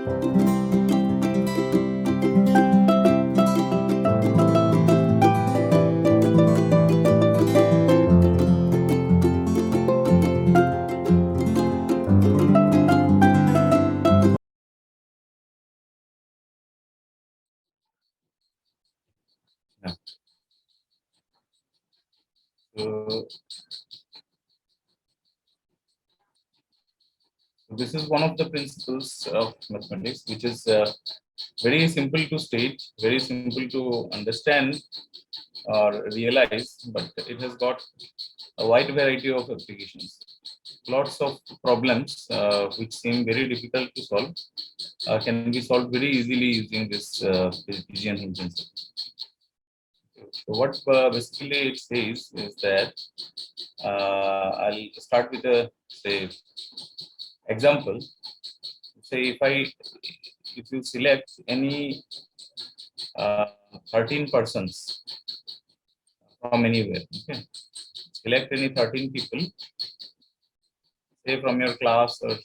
Yeah. So this is one of the principles of mathematics, which is very simple to state, very simple to understand or realize, but it has got a wide variety of applications. Lots of problems which seem very difficult to solve can be solved very easily using this Pigeon Hole principle. So what basically it says is that I'll start with a say example. Say if you select any 13 persons from anywhere, okay, select any 13 people, say from your class or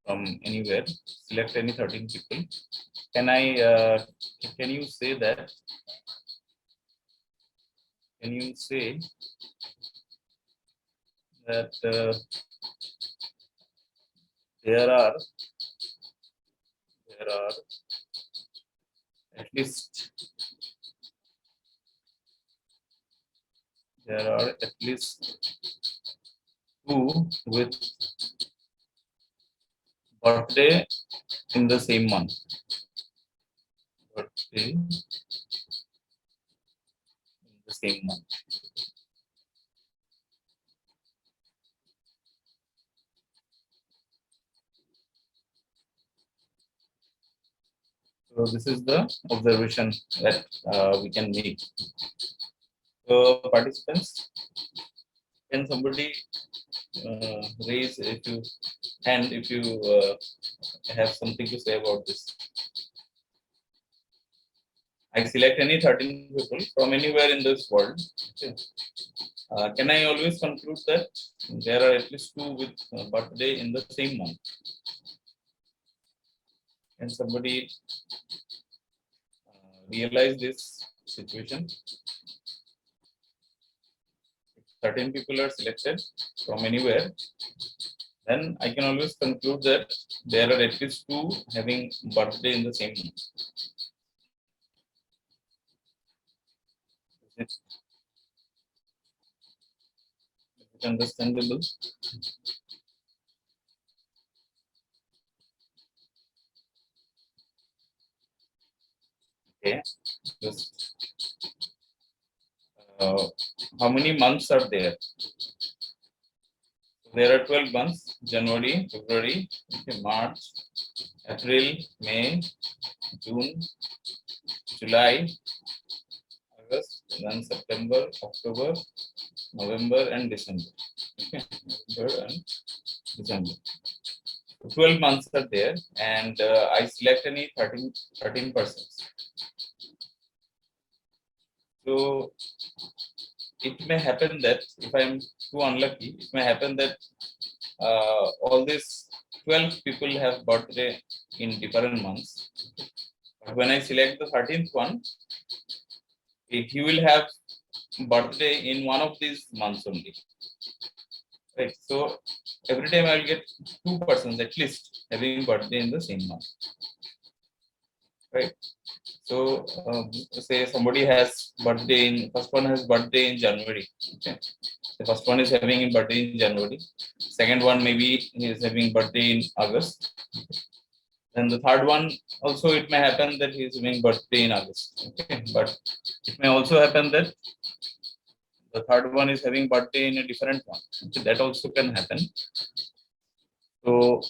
from anywhere, select any 13 people. Can I can you say that can you say that there are at least two with birthday in the same month. Birthday in the same month. So this is the observation that we can make. So participants, can somebody raise if you hand if you have something to say about this? I select any 13 people from anywhere in this world. Okay. Can I always conclude that there are at least two with birthday in the same month? Can somebody realize this situation? 13 people are selected from anywhere, then I can always conclude that there are at least two having birthday in the same month. Is it understandable? Okay. Just, how many months are there? There are 12 months: January, February, okay, March, April, May, June, July, August, then September, October, November, and December. Okay, November and December. 12 months are there, and I select any 13 persons. So it may happen that if I'm too unlucky, it may happen that all these 12 people have birthday in different months. But when I select the 13th one, he will have birthday in one of these months only. Right. So every time I'll get two persons at least having birthday in the same month. Right. So say somebody has birthday in first one has birthday in January. Okay. The first one is having a birthday in January. Second one maybe he is having birthday in August. And the third one also it may happen that he is having birthday in August. Okay. But it may also happen that the third one is having birthday in a different one. So that also can happen. So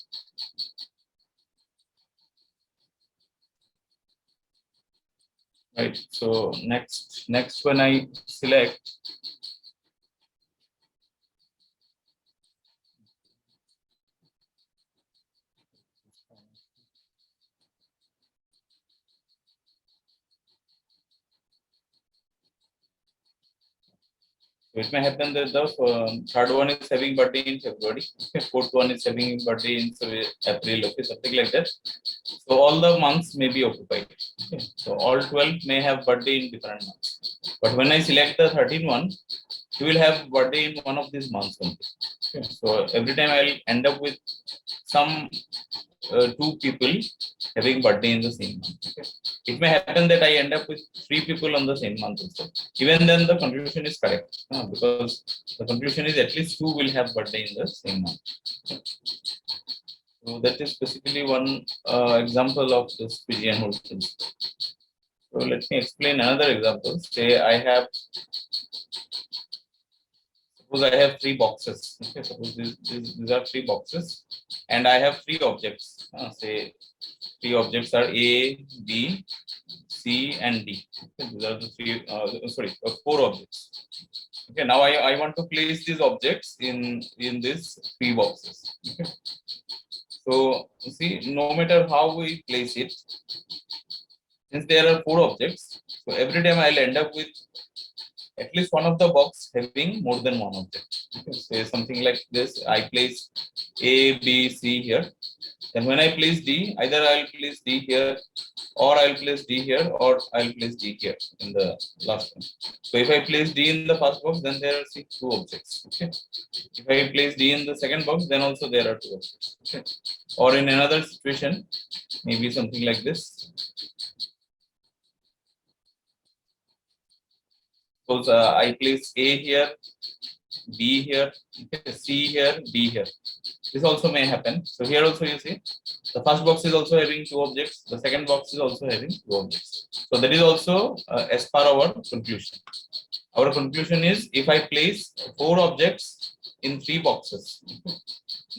right. So next when I select It may happen that the third one is having birthday in February, okay, fourth one is having birthday in April, okay, something like that. So all the months may be occupied. Okay. So all 12 may have birthday in different months. But when I select the 13th one, you will have birthday in one of these months only. Okay. So every time I'll end up with some two people having birthday in the same month. Okay. It may happen that I end up with three people on the same month also. Even then, the conclusion is correct because the conclusion is at least two will have birthday in the same month. Okay. So that is basically one example of this Pigeon Hole Principle. So let me explain another example. Say I have, suppose I have three boxes. Okay, suppose these are three boxes, and I have three objects. Say three objects are A, B, C, and D. Okay, these are the three. Four objects. Okay, now I want to place these objects in these three boxes. Okay. So see, no matter how we place it, since there are four objects, so every time I'll end up with at least one of the box having more than one object. Okay, say something like this. I place A, B, C here. Then when I place D, either I'll place D here, or I'll place D here, or I'll place D here in the last one. So if I place D in the first box, then there are two objects. Okay. If I place D in the second box, then also there are two objects. Okay. Or in another situation, maybe something like this. Suppose I place A here, B here, C here, D here. This also may happen. So here also you see, the first box is also having two objects. The second box is also having two objects. So that is also as per our conclusion. Our conclusion is if I place four objects in three boxes,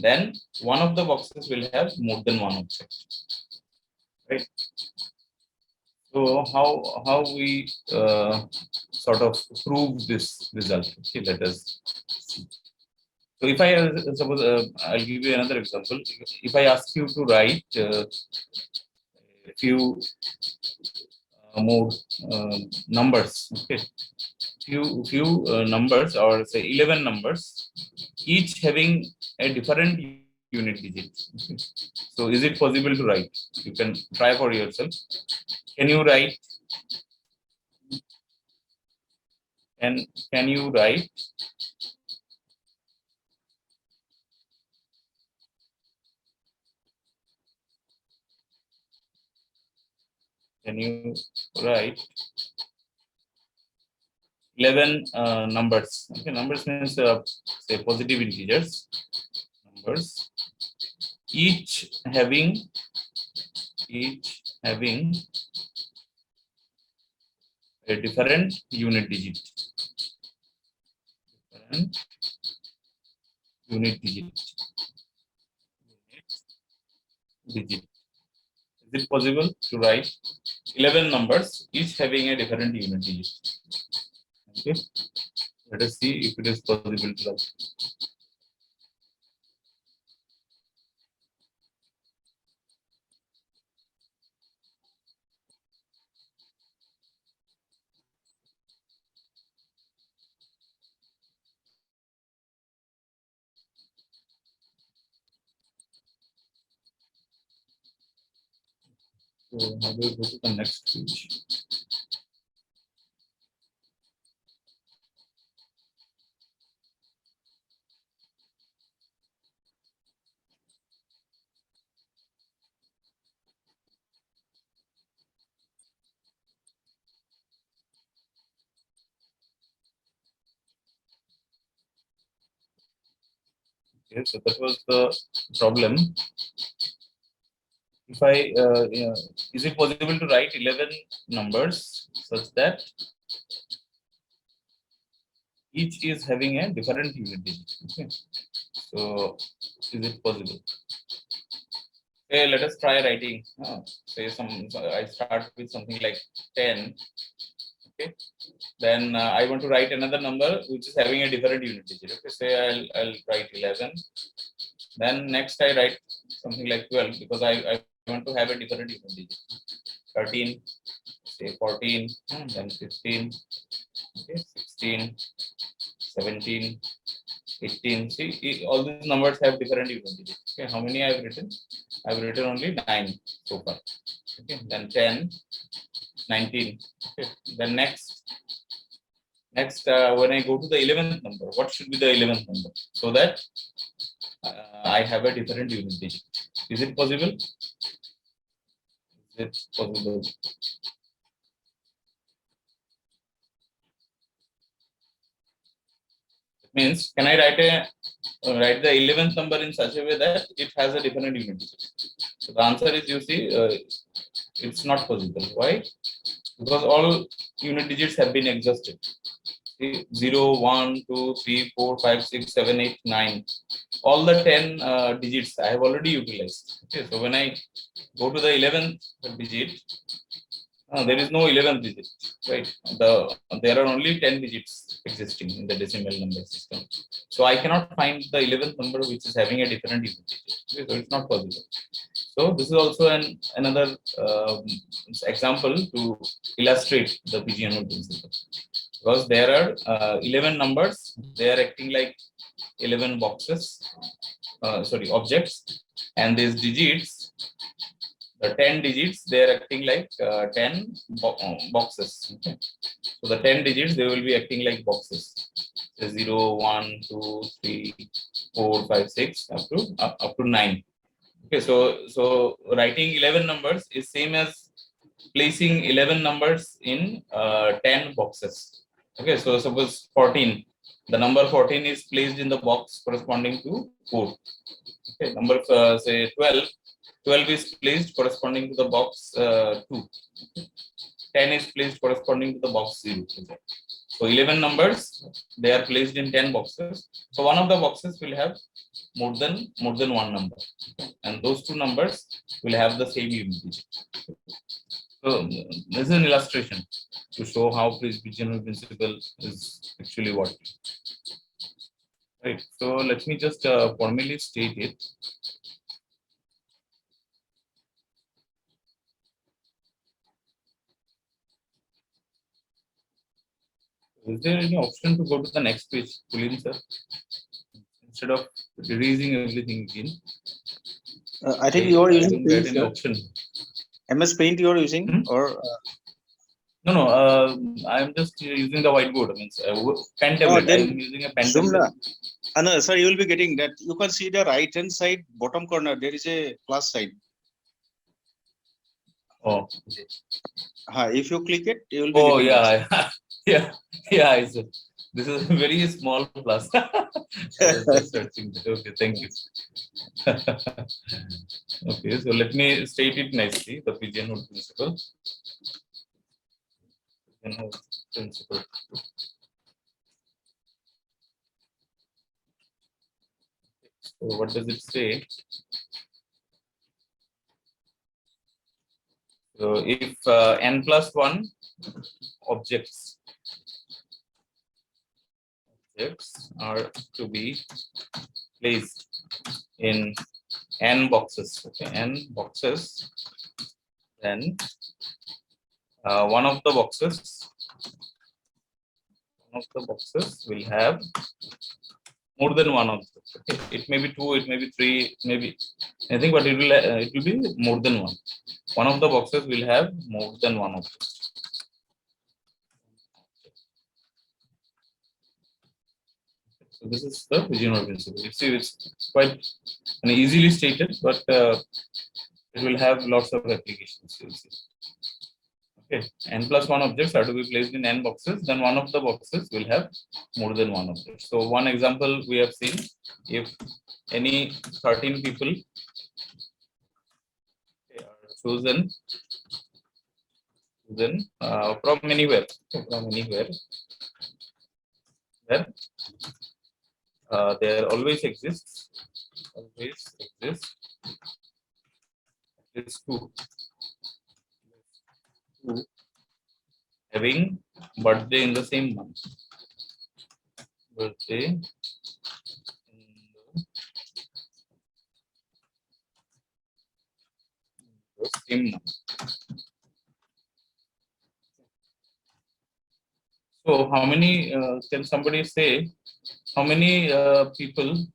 then one of the boxes will have more than one object. Right. So how we sort of prove this result? Okay, let us see. So if I suppose I'll give you another example. If I ask you to write a few more numbers, okay, few numbers, or say 11 numbers, each having a different unit digit. Okay. So is it possible to write? You can try for yourself. Can you write? And can you write can you write 11 numbers? Okay, numbers means say positive integers numbers, each having a different unit digit. Different unit digit. Digit. Is it possible to write 11 numbers, each having a different unit digit? Okay. Let us see if it is possible to write. So how do we go to the next page? Okay, so that was the problem. If I, is it possible to write 11 numbers such that each is having a different unit digit? Okay. So is it possible? Okay, let us try writing. Say I start with something like 10. Okay. Then I want to write another number which is having a different unit digit. Okay, say I'll write 11. Then next I write something like 12 because I want to have a different unit digit. 13, say 14, then 15, okay, 16, 17, 18. See, all these numbers have different unit digits. Okay, how many I've written? I've written only 9 so far. Okay, then 10, 19. Okay, then next when I go to the 11th number, what should be the 11th number? So that I have a different unit digit. Is it possible? Is it possible? Means, can I write the 11th number in such a way that it has a different unit digit? So the answer is, you see, it's not possible. Why? Because all unit digits have been exhausted. See, 0, 1, 2, 3, 4, 5, 6, 7, 8, 9. All the 10 digits I have already utilized. Okay, so when I go to the 11th digit, there is no 11th digit, right? There are only 10 digits existing in the decimal number system. So I cannot find the 11th number which is having a different unit digit. Okay, so it's not possible. So this is also another example to illustrate the Pigeon Hole Principle. Because there are 11 numbers, they are acting like 11 boxes, objects, and these digits, the 10 digits, they are acting like 10 boxes. Okay. So the 10 digits, they will be acting like boxes. So 0, 1, 2, 3, 4, 5, 6, up to 9. Okay, so writing 11 numbers is same as placing 11 numbers in 10 boxes. Okay, so suppose 14, the number 14 is placed in the box corresponding to 4. Okay, number say 12, 12 is placed corresponding to the box 2. 10 is placed corresponding to the box 0. Okay. So 11 numbers, they are placed in 10 boxes. So one of the boxes will have more than one number, and those two numbers will have the same unit digit. So this is an illustration to show how Pigeon Hole Principle is actually what. Right. So let me just formally state it. Is there any option to go to the next page, Kulin sir? Instead of erasing everything again. I think you are I using don't get Paint, any sir. option. MS Paint you are using, or No, I'm just using the whiteboard. I mean, pen tablet. then I'm using a pen zoom tablet. no, sir, you will be getting that. You can see the right hand side bottom corner. There is a plus sign. Oh. If you click it, you will be Oh getting yeah, that. yeah. This is a very small plus. I was just searching. Okay, thank you. Okay, so let me state it nicely. The Pigeon Hole Principle. Pigeon Hole Principle. So what does it say? So if n plus 1 objects are to be placed in n boxes, okay, n boxes, then one of the boxes will have more than one object. Okay, it may be 2, it may be 3, maybe anything, but it will be more than one. One of the boxes will have more than one object. So this is the Pigeon Hole Principle. You see, it's quite easily stated, but it will have lots of applications. You'll see. Okay, n plus 1 objects are to be placed in n boxes. Then one of the boxes will have more than one object. So one example we have seen: if any 13 people are chosen from anywhere, then there always exists at least two having birthday in the same month. Birthday in the same month. So how many can somebody say how many people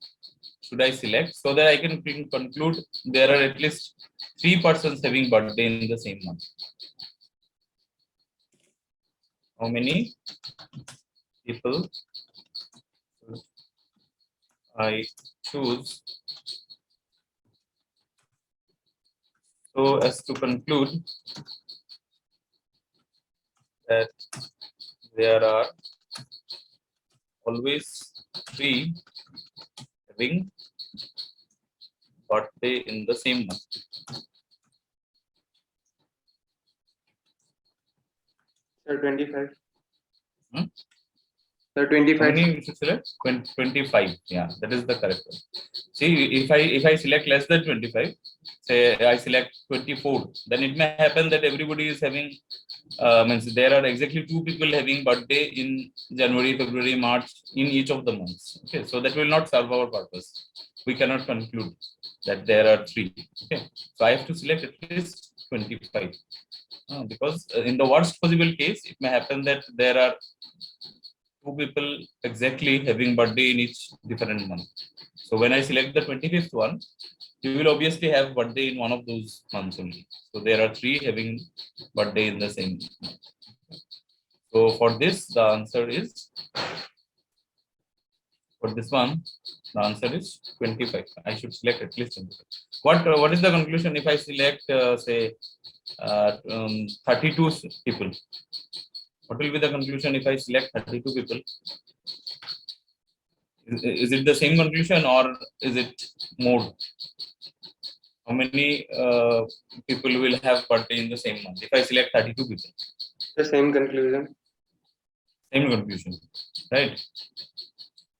should I select so that I can conclude there are at least 3 persons having birthday in the same month? How many people should I choose so as to conclude that there are always 3 having birthday in the same month? Sir, 25. Hmm? Sir, How 25. many you should select? 25. Yeah, that is the correct one. See, if I select less than 25, say I select 24, then it may happen that everybody is having means there are exactly 2 people having birthday in January, February, March in each of the months. Okay, so that will not serve our purpose. We cannot conclude that there are 3. Okay, so I have to select at least 25 because in the worst possible case, it may happen that there are 2 people exactly having birthday in each different month. So when I select the 25th one, you will obviously have birthday in one of those months only. So there are 3 having birthday in the same month. So for this, the answer is, for this one, the answer is 25. I should select at least 25. What is the conclusion if I select say 32 people? What will be the conclusion if I select 32 people? Is it the same conclusion or is it more? How many people will have birthday in the same month if I select 32 people? The same conclusion. Same conclusion, right?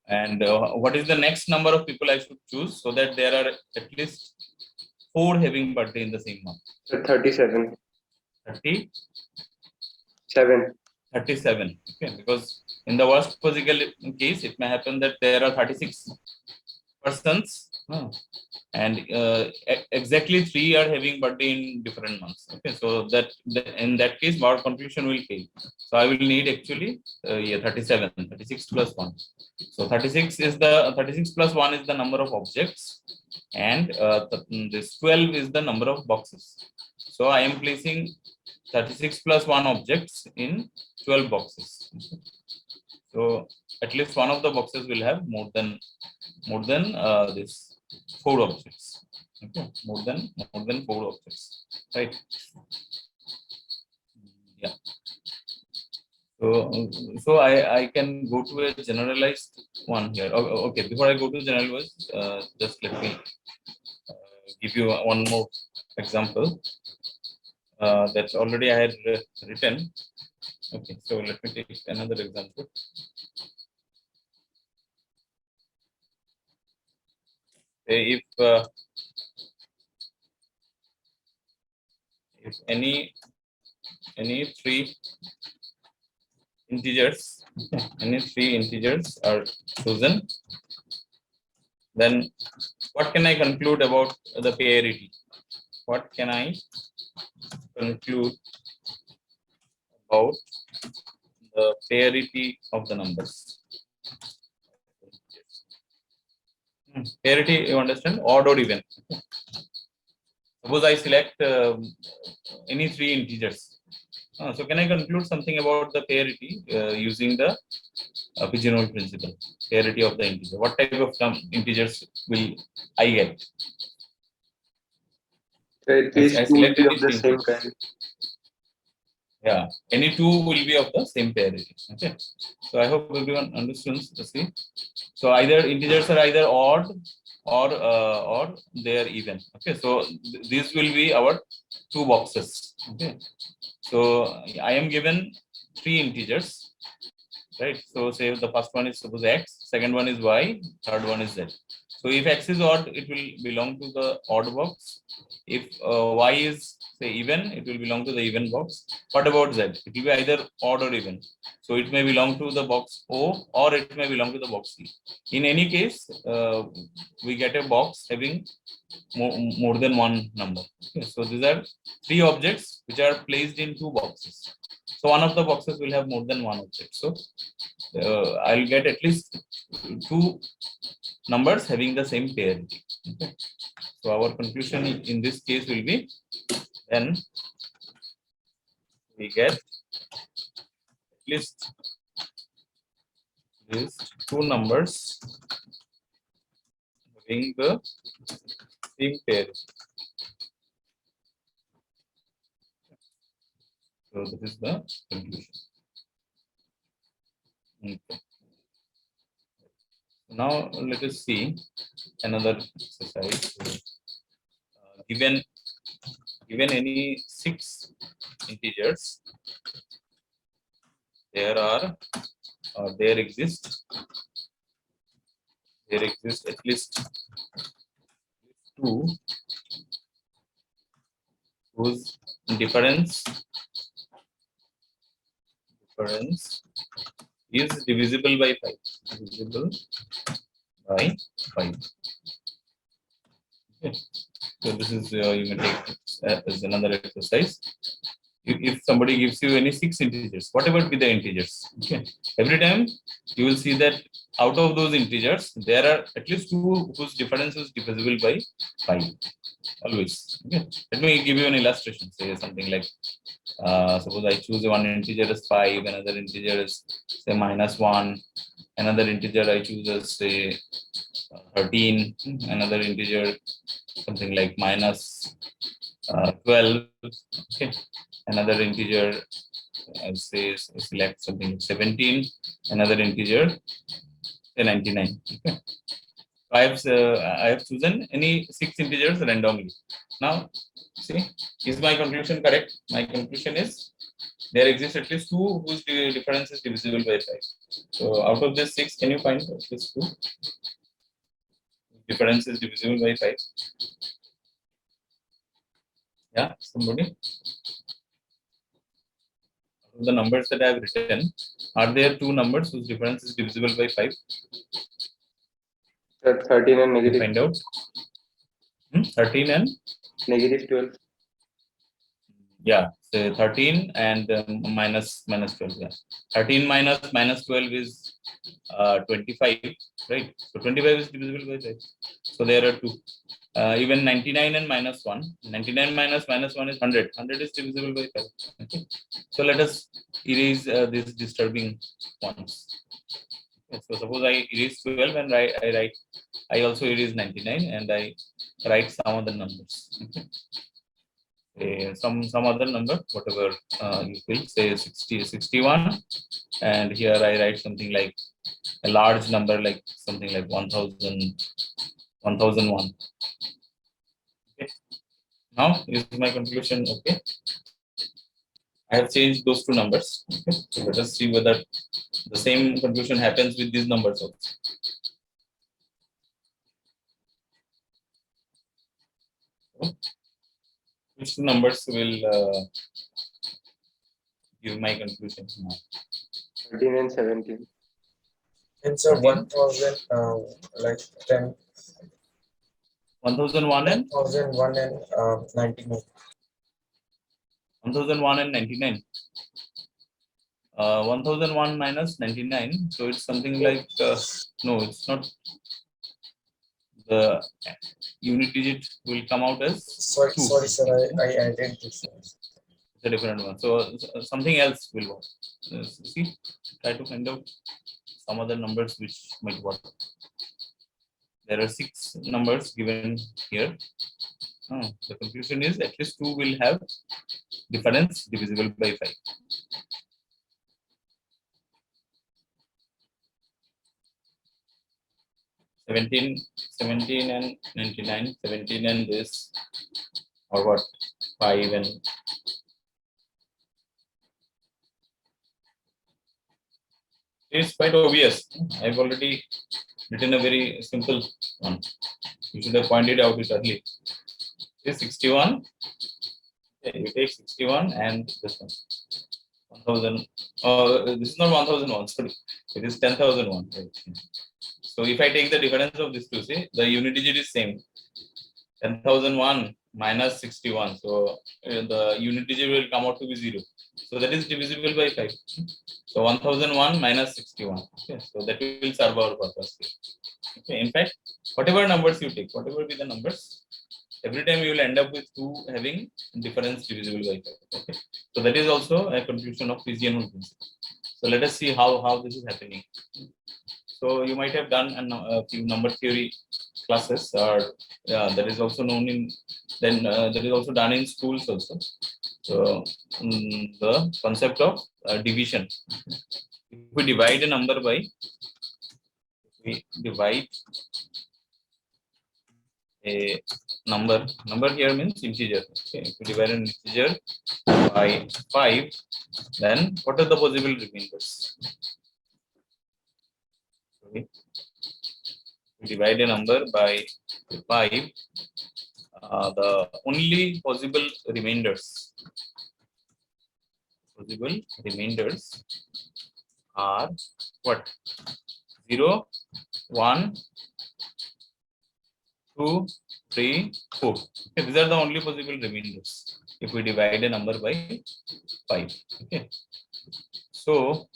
And what is the next number of people I should choose so that there are at least 4 having birthday in the same month? Sir, 37. 30, 7. 37. Okay, because in the worst possible case, it may happen that there are 36 persons. And exactly 3 are having birthday in different months. Okay, so that in that case our conclusion will fail. So I will need actually 37, 36 plus 1. So 36 is the 36 plus 1 is the number of objects, and this 12 is the number of boxes. So I am placing 36 plus 1 objects in 12 boxes. So at least one of the boxes will have more than this 4 objects. Okay, more than 4 objects, right? Yeah. So I can go to a generalized one here. Okay, before I go to generalized, just let me give you one more example that already I had written. Okay, so let me take another example. Say if any 3 integers, any 3 integers are chosen, then what can I conclude about the parity? What can I conclude about the parity of the numbers? Parity, you understand? Odd or even. Suppose I select any 3 integers. So can I conclude something about the parity using the Pigeon Hole Principle? Parity of the integer. What type of integers will I get? So at least I 2 will select be any of the 3 same integers. kind. Yeah, any 2 will be of the same parity. Okay, so I hope everyone understands. See, so either integers are either odd or they are even. Okay, so these will be our 2 boxes. Okay, so I am given 3 integers, right? So say the first one is suppose x, second one is y, third one is z. So if x is odd, it will belong to the odd box. If y is say even, it will belong to the even box. What about Z? It will be either odd or even. So it may belong to the box O or it may belong to the box C. In any case, we get a box having more than one number. Okay, so these are three objects which are placed in two boxes. So one of the boxes will have more than one object. So I'll get at least two numbers having the same pairity. Okay. So our conclusion in this case will be, then we get at least these two numbers having the same pair. So this is the conclusion. Okay. Now let us see another exercise. Given any 6 integers, there exist at least 2 whose difference is divisible by 5. Divisible by 5. Okay. So this is you may take as another exercise. If somebody gives you any 6 integers, whatever be the integers, okay, every time you will see that out of those integers there are at least 2 whose difference is divisible by 5. Always. Okay. Let me give you an illustration. Say something like, suppose I choose one integer as 5, another integer is say -1, another integer I choose as say 13, another integer something like -12. Okay. Another integer say select something 17, another integer say 99. Okay. I have chosen any 6 integers randomly. Now, see, is my conclusion correct? My conclusion is there exists at least 2 whose difference is divisible by 5. So out of this 6, can you find at least 2? Difference is divisible by 5. Yeah, somebody? The numbers that I have written, are there 2 numbers whose difference is divisible by 5? 13 and negative. Find out. 13 and negative 12. Yeah, so 13 and minus 12. Yeah, 13 minus 12 is 25, right? So 25 is divisible by 5. So there are 2. Even 99 and -1. 99 minus -1 is 100. 100 is divisible by 5. Okay. So let us erase these disturbing ones. Okay. So suppose I erase 12 and I also erase 99 and I write some other numbers. Okay. Some other number, whatever you will say 61, and here I write something like a large number, like something like 1001. Okay. Now is my conclusion. Okay, I have changed those 2 numbers. Okay. So let us see whether the same conclusion happens with these numbers also. Okay. Which 2 numbers will give my conclusion now? 13 and 17. It's a 1000 like 10 1001 and 1001 and 99. 1001 and 99. 1001 minus 99. So it's something like no, it's not. The unit digit will come out as Sorry, 2. sorry, sir. I added this. It's a different one. So something else will work. See, try to find out some other numbers which might work. There are 6 numbers given here. The conclusion is at least 2 will have difference divisible by 5. 17 and 99, 17 and this, or what, 5 and it's quite obvious. I've already written a very simple one. You should have pointed out it early. This 61 Okay, you take 61 and this one. 1000. This is not 1001. Sorry, it is 10,001. Right. So if I take the difference of these two, see the unit digit is same. 10,001 minus 61. So the unit digit will come out to be 0. So that is divisible by 5. So 1001 minus 61. Okay, so that will serve our purpose. Okay, in fact, whatever numbers you take, whatever be the numbers, every time you will end up with 2 having difference divisible by 5. Okay, so that is also a conclusion of Pigeon Hole Principle. So let us see how this is happening. So you might have done a few number theory classes, or that is also known in that is also done in schools also. So the concept of division. If we divide a number by, we divide a number here means integer. Okay, if we divide an integer by 5, then what are the possible remainders? Okay. We divide a number by 5. The only possible remainders are what? 0, 1, 2, 3, 4. Okay, these are the only possible remainders if we divide a number by 5. Okay. So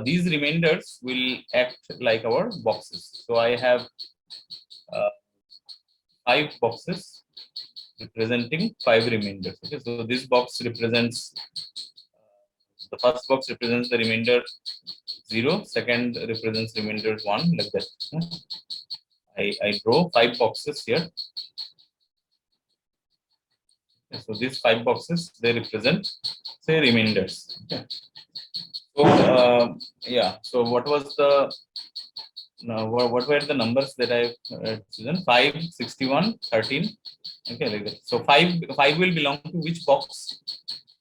these remainders will act like our boxes. So I have 5 boxes representing 5 remainders. Okay, so this box represents the first box represents the remainder 0, second represents remainder 1, like that. I draw 5 boxes here. So these 5 boxes, they represent, say, remainders. Okay. So yeah, so what was the what were the numbers that I've chosen? 5, 61, 13. Okay, like that. So 5 will belong to which box?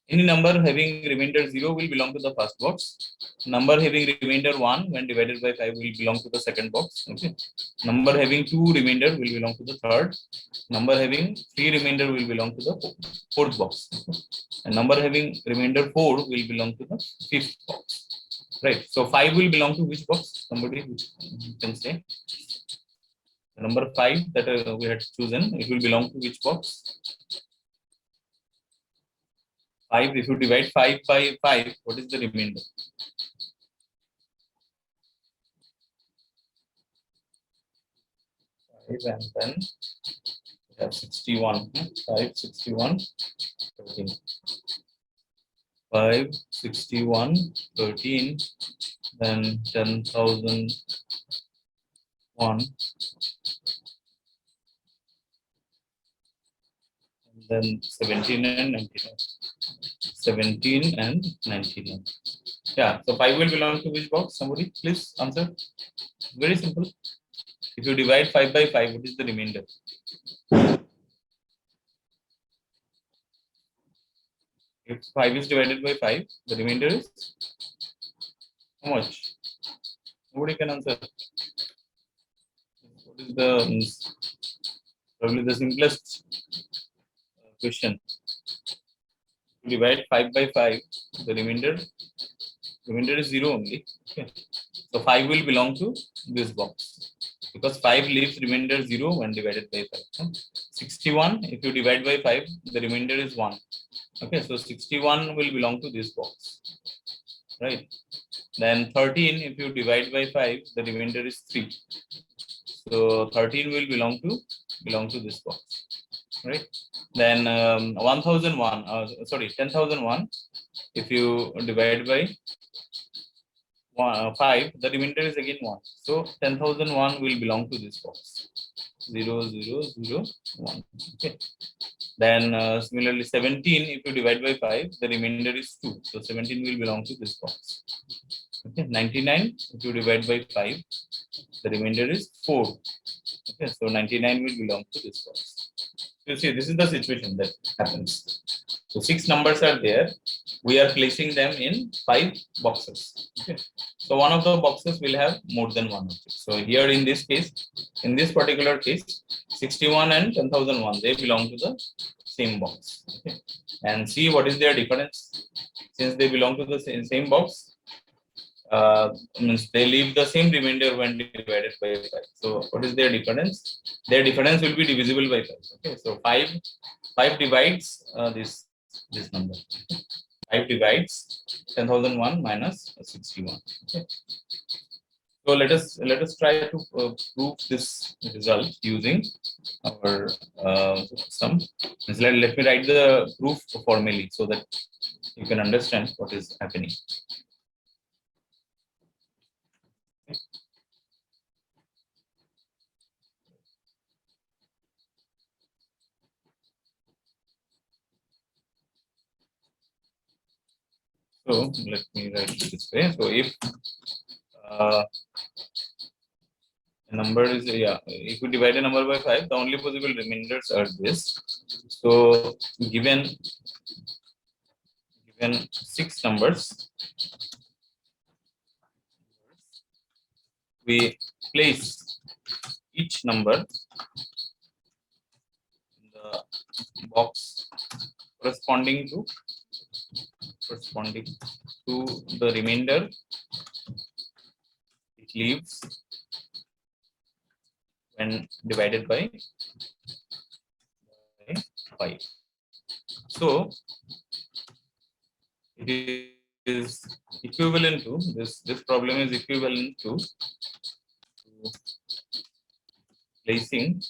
Any number having remainder 0 will belong to the first box. Number having remainder 1 when divided by 5 will belong to the second box. Okay. Number having 2 remainder will belong to the third. Number having 3 remainder will belong to the fourth box. Okay. And number having remainder 4 will belong to the fifth box. Right. So 5 will belong to which box? Somebody can say. The number 5 that we had chosen, it will belong to which box? 5, if you divide 5 by 5, what is the remainder? 5 and then we have 61. 5, 61, 13. 5, 61, 13, then 10,001, and then 17 and 99. 17 and 99. Yeah, so 5 will belong to which box? Somebody please answer. Very simple. If you divide 5 by 5, what is the remainder? If 5 is divided by 5, the remainder is how much? Nobody can answer. What is the probably the simplest question? If you divide 5 by 5, the remainder is 0 only. Okay. So 5 will belong to this box because 5 leaves remainder 0 when divided by 5. 61, if you divide by 5, the remainder is 1. Okay, so 61 will belong to this box, right? Then 13, if you divide by 5, the remainder is 3. So 13 will belong to this box, right? Then 1001, 10,001, if you divide by 5, the remainder is again 1. So 10,001 will belong to this box. 0, 0, 0, 1. Okay. Then similarly 17, if you divide by 5, the remainder is 2. So 17 will belong to this box. Okay. 99, if you divide by 5, the remainder is 4. Okay. So 99 will belong to this box. You see, this is the situation that happens. So 6 numbers are there. We are placing them in 5 boxes. Okay. So one of the boxes will have more than one object. So here in this case, in this particular case, 61 and 10,001, they belong to the same box. Okay. And see what is their difference. Since they belong to the same box, means they leave the same remainder when divided by 5. So what is their difference? Their difference will be divisible by 5. Okay, so 5 divides this number. 5 divides 10,001 minus 61. Okay. So let us try to prove this result using our sum. Let me write the proof formally so that you can understand what is happening. So let me write it this way. So if a number is if we divide a number by 5, the only possible remainders are this. So given 6 numbers, we place each number in the box corresponding to the remainder it leaves when divided by 5. So it is equivalent to this problem is equivalent to placing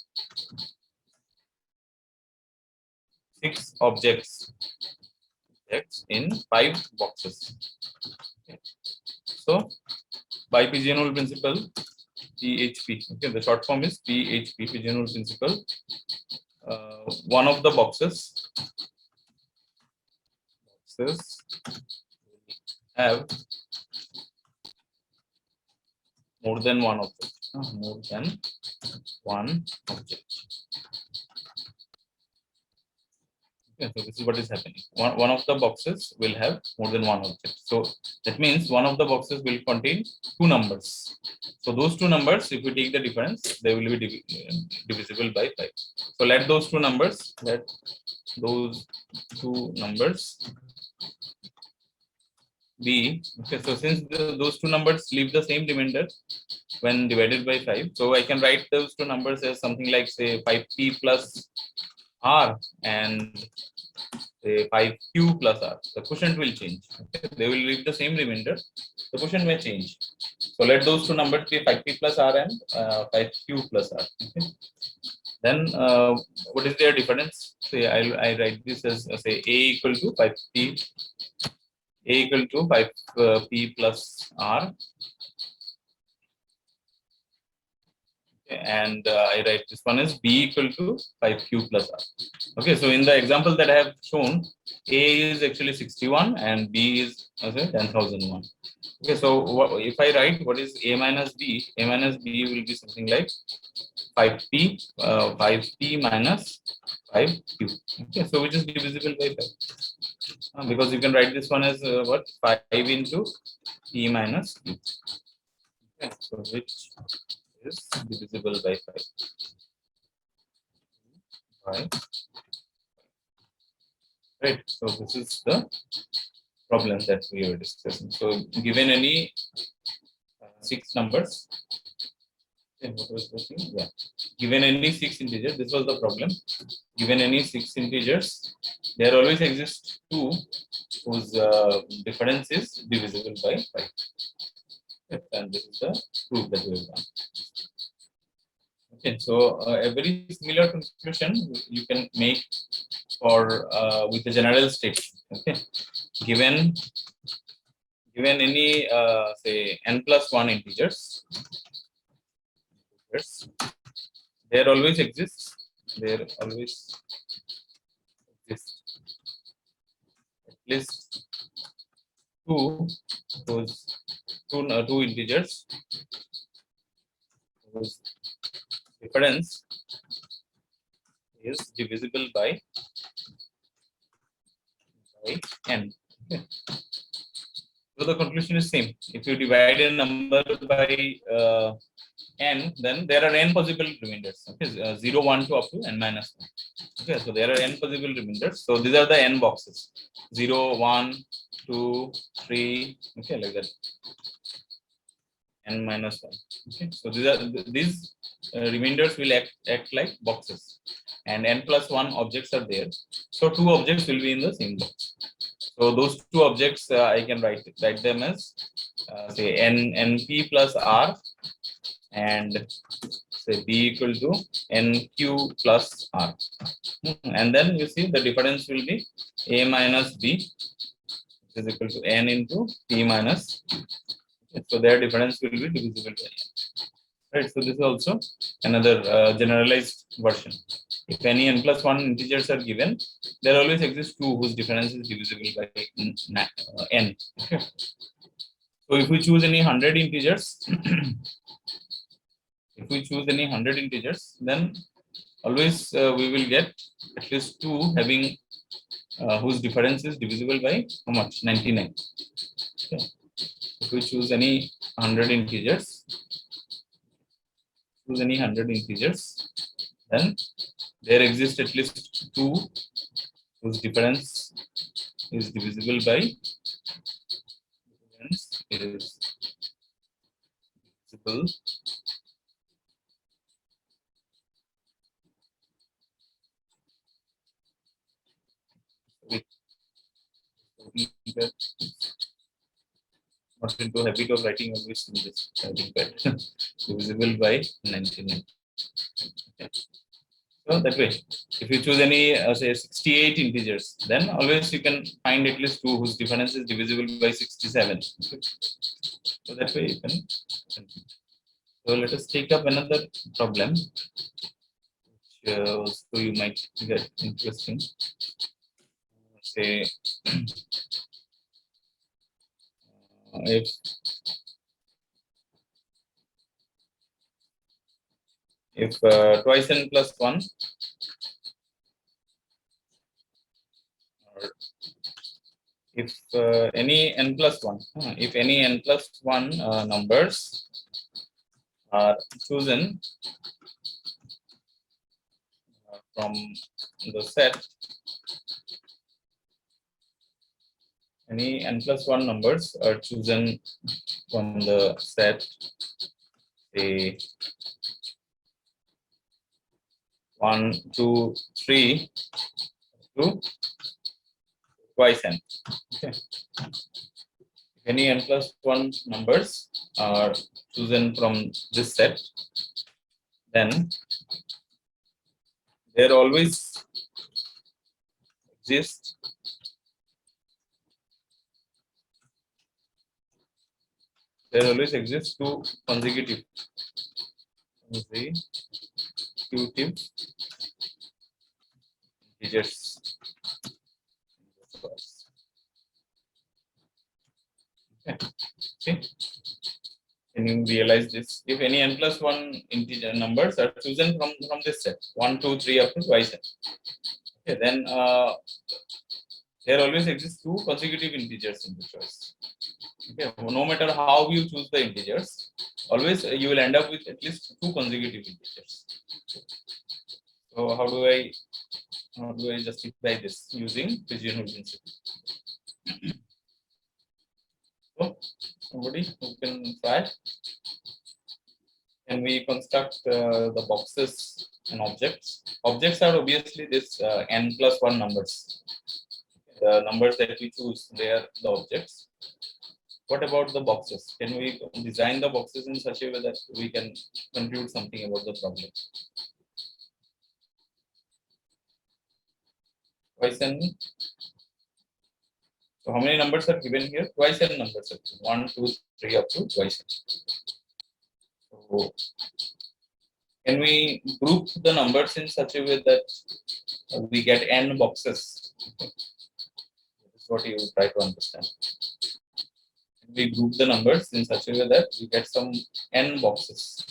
6 objects in 5 boxes. Okay. So by Pigeon Hole Principle, PHP. Okay, the short form is PHP, Pigeon Hole Principle. One of the boxes have more than one object. More than one object. Okay, so this is what is happening. One of the boxes will have more than one object. So that means one of the boxes will contain 2 numbers. So those 2 numbers, if we take the difference, they will be divisible by 5. So let those 2 numbers be. Okay, so since those 2 numbers leave the same remainder when divided by 5, so I can write those 2 numbers as something like, say, 5p plus r and say 5q plus r. The quotient will change. Okay, they will leave the same remainder. The quotient may change. So let those 2 numbers be 5p plus r and 5q plus r. Okay. Then what is their difference? Say I write this as say a equal to 5p, a equal to 5p plus r, and I write this one as b equal to 5q plus r. Okay, so in the example that I have shown, a is actually 61 and b is 10,001. Okay, so if I write what is a minus b will be something like 5p minus 5q. Okay, so which is divisible by 5. Because you can write this one as what 5 into p minus q. Okay, so which is divisible by 5. Right. So this is the problem that we are discussing. So given any 6 numbers, what was the thing? Yeah. Given any 6 integers, this was the problem. Given any 6 integers, there always exists 2 whose difference is divisible by 5. Okay. And this is the proof that we have done. Okay, so a very similar conclusion you can make for with the general statement. Okay, given any say n plus 1 integers, there always exists at least 2 those 2 integers whose difference is divisible by n. Okay. So the conclusion is same. If you divide a number by n, then there are n possible remainders. Okay, 0, 1 to up to n minus 1. Okay, so there are n possible remainders. So these are the n boxes: 0, 1, 2, 3. Okay, like that. N minus 1. Okay, so these remainders will act like boxes, and n plus 1 objects are there. So two objects will be in the same box. So those two objects I can write them as say np plus r, and say b equal to nq plus r. And then you see the difference will be a minus b is equal to n into p minus. So their difference will be divisible by n. Right. So this is also another generalized version. If any n plus 1 integers are given, there always exists two whose difference is divisible by n. Okay. So if we choose any 100 integers, then always we will get at least two having whose difference is divisible by how much? 99. Okay. If we choose any 100 integers, then there exist at least two whose difference is divisible by not into habit of writing always in this writing pad. Divisible by 99. Okay. So that way, if you choose any say 68 integers, then always you can find at least two whose difference is divisible by 67. Okay. So that way you can continue. So let us take up another problem, which also you might get interesting. Say if twice n plus 1, or if any n plus 1, if any n plus 1 numbers are chosen from the set, any n plus 1 numbers are chosen from the set, say 1, 2, 3 to twice n. Okay. If any n plus 1 numbers are chosen from this set, then there always exists two consecutive integers. Okay. See? Can you realize this? If any n plus 1 integer numbers are chosen from this set, 1, 2, 3 up to twice n, okay, then there always exists two consecutive integers in the choice. Okay, no matter how you choose the integers, always you will end up with at least two consecutive integers. So how do I justify this using Pigeon Hole Principle? So somebody who can try? Can we construct the boxes and objects? Objects are obviously this n plus 1 numbers. The numbers that we choose, they are the objects. What about the boxes? Can we design the boxes in such a way that we can conclude something about the problem? Twice n. So how many numbers are given here? Twice n numbers are given. 1, 2, 3 up to twice n. So can we group the numbers in such a way that we get n boxes? This is what you try to understand. We group the numbers in such a way that we get some n boxes.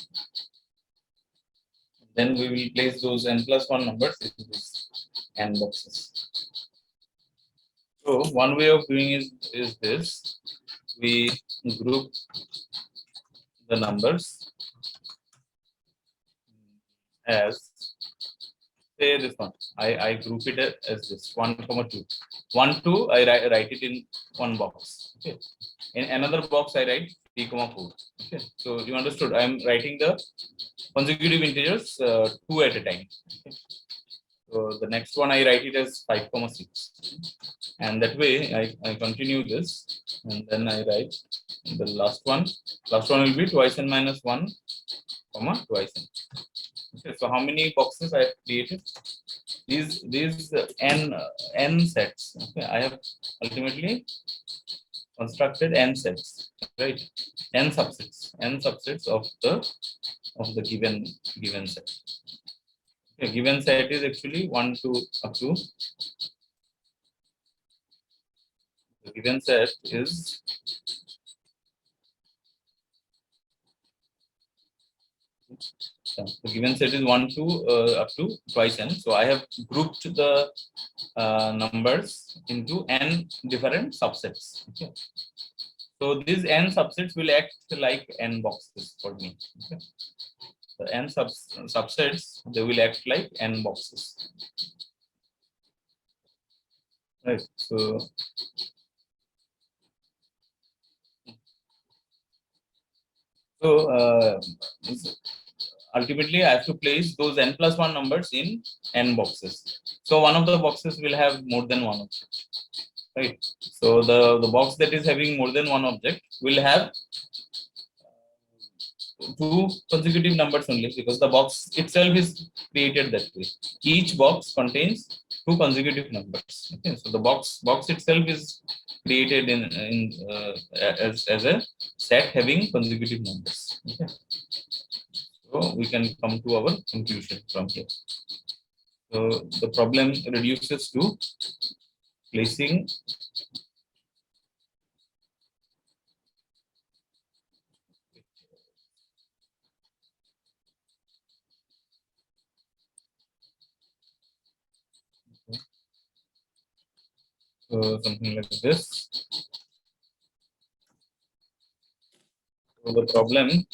Then we will place those n plus 1 numbers in these n boxes. So one way of doing is this. We group the numbers as, say this one, I group it as this 1, 2. 1, 2, I write it in one box. Okay. In another box, I write 3, 4. Okay. So you understood. I am writing the consecutive integers 2 at a time. Okay. So the next one I write it as 5, 6. And that way I continue this, and then I write the last one. Last one will be twice n minus 1, twice n. Okay, so how many boxes I have created? These n sets. Okay, I have ultimately constructed n sets, right? N subsets of the given set. Okay, given set is actually 1 to up to. The given set is the given set is 1 to up to twice n. So I have grouped the numbers into n different subsets. Okay. So these n subsets will act like n boxes for me. Okay. The n subsets, they will act like n boxes. Right. So ultimately I have to place those n plus 1 numbers in n boxes. So one of the boxes will have more than one object, right? So the box that is having more than one object will have two consecutive numbers only, because the box itself is created that way. Each box contains two consecutive numbers. Okay, so the box itself is created as a set having consecutive numbers. Okay. So we can come to our conclusion from here. So the problem reduces to placing something like this. So the problem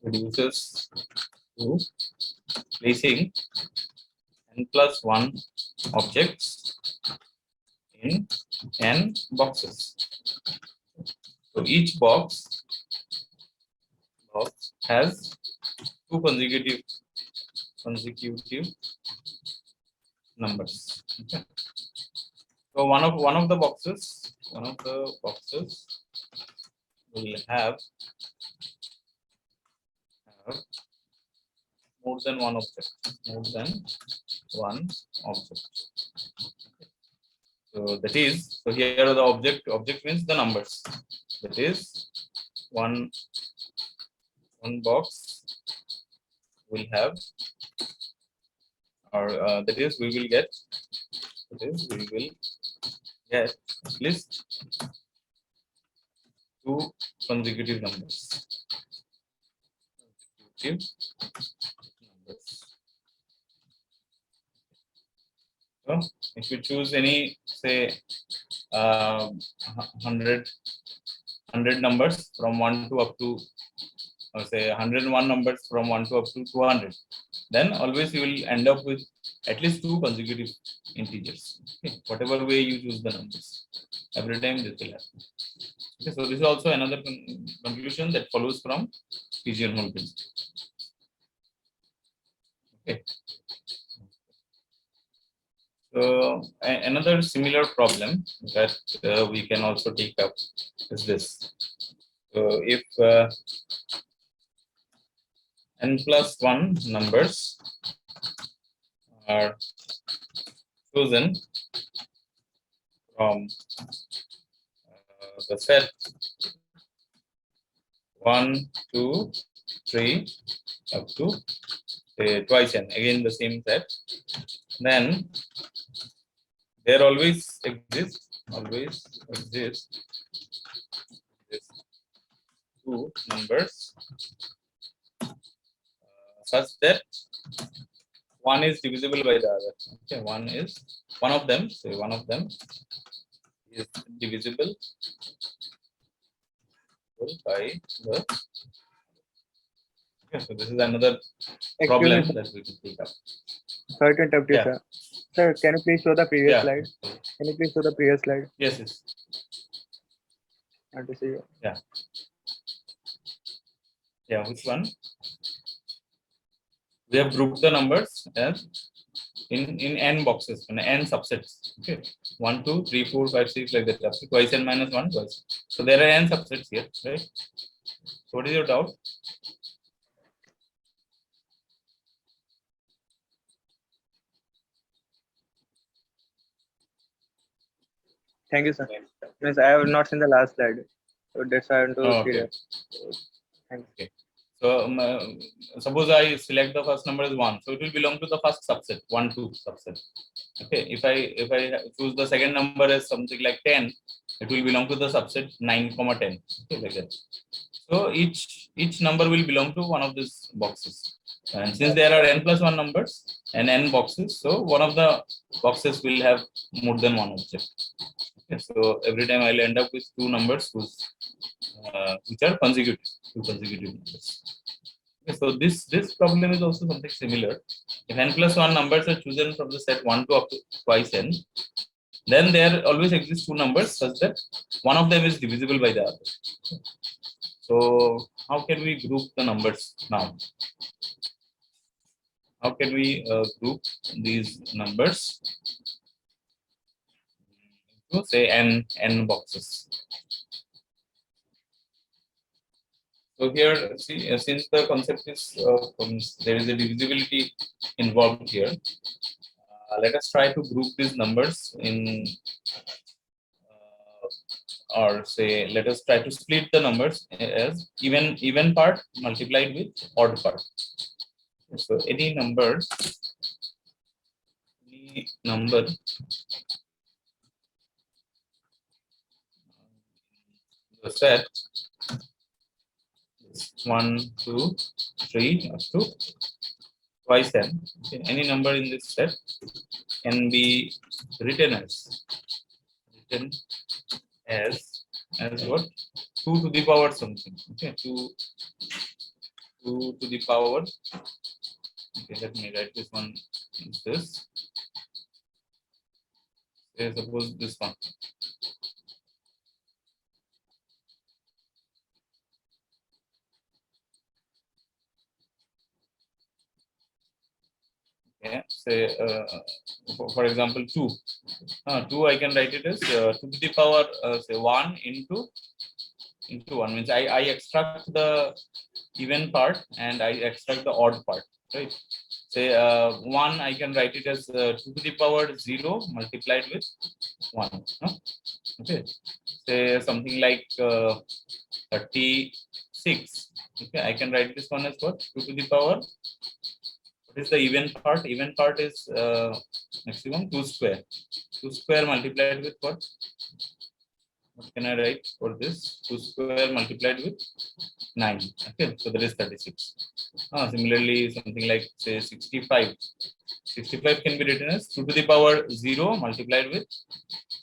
reduces to placing n plus 1 objects in n boxes. So each box has two consecutive numbers. Okay. So one of the boxes will have more than one object. So that is, so here the object means the numbers. That is one box will have, or that is we will get at least two consecutive numbers. So if you choose any, say, 100 numbers from 1 to up to, or say 101 numbers from 1 to up to 200, then always you will end up with at least two consecutive integers. Okay. Whatever way you choose the numbers, every time this will happen. Okay, so this is also another conclusion that follows from Pigeon Hole Principle. Okay. So another similar problem that we can also take up is this. So if n plus 1 numbers are chosen from the set 1, 2, 3 up to, say, twice n, again the same set, then there always exists two numbers such that one is divisible by the other. Okay, one of them is divisible by the Okay, so this is another Excuse problem me, that we can take up. sorry to interrupt you, Yeah. sir. Sir, can you please show the previous Yeah. slide? Can you please show the previous slide? Yes, yes. I want to see you. Yeah, which one? We have grouped the numbers as in n boxes, in n subsets. Okay, 1, 2, 3, 4, 5, 6, like that. Up to twice n minus 1 twice. So there are n subsets here, right? So what is your doubt? Thank you, sir. Means I have not seen the last slide, so that's why I want to Oh, see okay. that. Thanks. Okay. So suppose I select the first number as 1, so it will belong to the first subset, 1, 2 subset. Okay. If I choose the second number as something like 10, it will belong to the subset 9, 10. Okay, like that. So each number will belong to one of these boxes. And since there are n plus 1 numbers and n boxes, so one of the boxes will have more than one object. Okay, so every time I'll end up with two numbers which are consecutive, two consecutive numbers. Okay, so this problem is also something similar. If n plus 1 numbers are chosen from the set 1 to up to twice n, then there always exist two numbers such that one of them is divisible by the other. So how can we group the numbers now? How can we group these numbers into say n boxes? So here, see, since the concept is there is a divisibility involved here, let us try to group these numbers in, or say, let us try to split the numbers as even part multiplied with odd part. So any number the set 1, 2, 3 up to twice n. Okay, any number in this set can be written as what? 2 to the power something. Okay, 2 to the power. Okay, let me write this one is this. Say suppose this one. Yeah, say for example 2. 2 I can write it as 2 to the power say 1 into 1 means I extract the even part and I extract the odd part, right? Say 1 I can write it as 2 to the power 0 multiplied with 1. Okay, say something like 36. Okay, I can write this one as what? 2 to the power. What is the even part? Even part is maximum 2 square. 2 square multiplied with what? What can I write for this? 2 square multiplied with 9. Okay, so that is 36. Similarly, something like say 65. 65 can be written as 2 to the power 0 multiplied with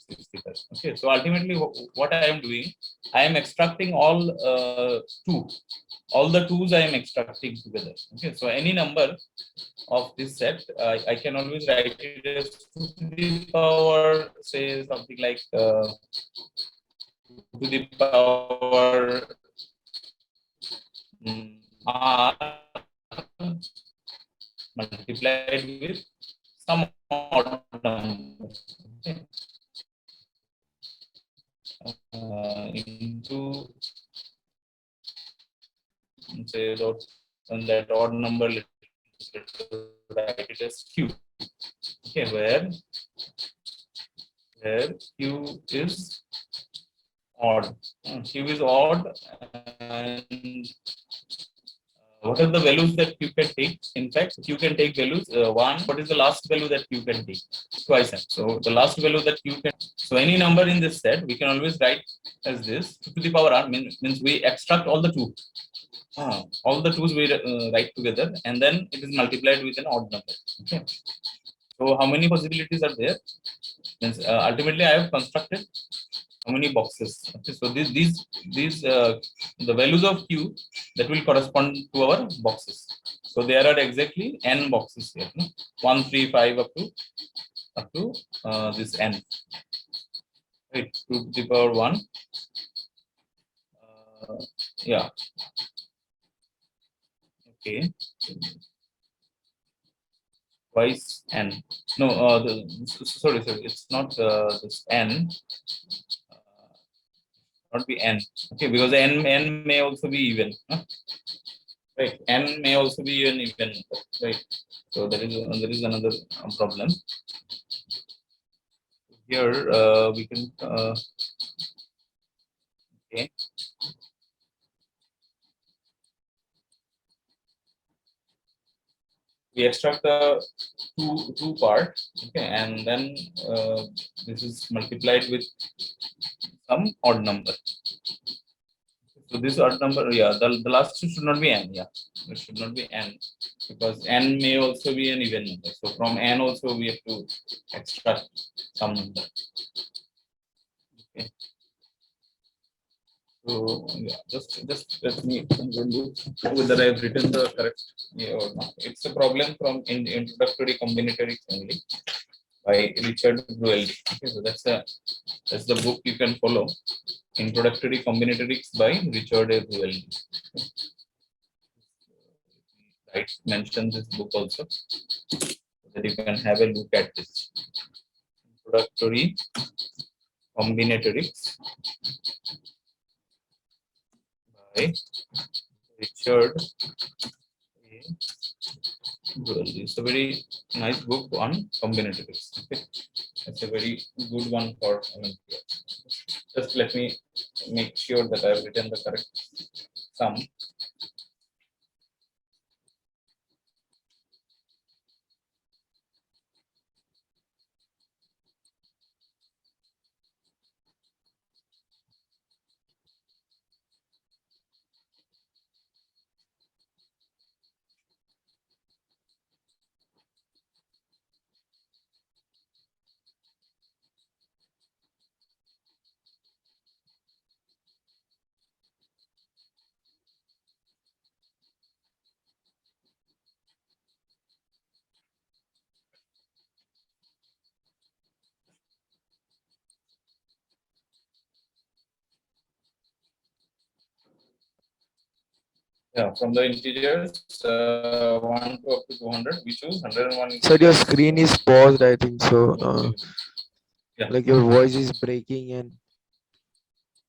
65. Okay, so ultimately, what I am doing, I am extracting all the twos I am extracting together. Okay, so any number of this set, I can always write it as 2 to the power, say something like 2 to the power r multiplied with some odd number. Okay. Into say and that odd number, let's write it as q. Okay, where q is odd. Q is odd, and what are the values that q can take? In fact, q can take values 1. What is the last value that q can take? Twice n. So the last value that q can. So any number in this set, we can always write as this 2 to the power r means we extract all the 2. All the 2's we write together, and then it is multiplied with an odd number. Okay. So how many possibilities are there? Means ultimately I have constructed how many boxes. Okay, so these the values of q that will correspond to our boxes. So there are exactly n boxes here, no? 1 3 5 up to this n, right? 2 to the power 1, yeah, okay, twice n. No, sorry, it's not this n, not be n. Okay, because n may also be even, huh? Right? N may also be an even number, right? So there is another problem here. We can okay. We extract the two part, okay, and then this is multiplied with some odd number. So this odd number, yeah, the last two should not be n, yeah, it should not be n, because n may also be an even number. So from n also we have to extract some number. Okay. So yeah, just let me look whether I have written the correct, yeah, or not. It's a problem from in introductory combinatorics only by Richard Bruel. Okay, so that's the book you can follow. Introductory Combinatorics by Richard A. Bruel. Right, mention this book also, so that you can have a look at this. Introductory Combinatorics by Richard A. Bruel. It's a very nice book on combinatorics. Okay, it's a very good one for Olympiad. Just let me make sure that I've written the correct sum. Yeah, from the integers 1 to up to 200, we choose 101. Sir, your screen is paused, I think so. Yeah. Like your voice is breaking and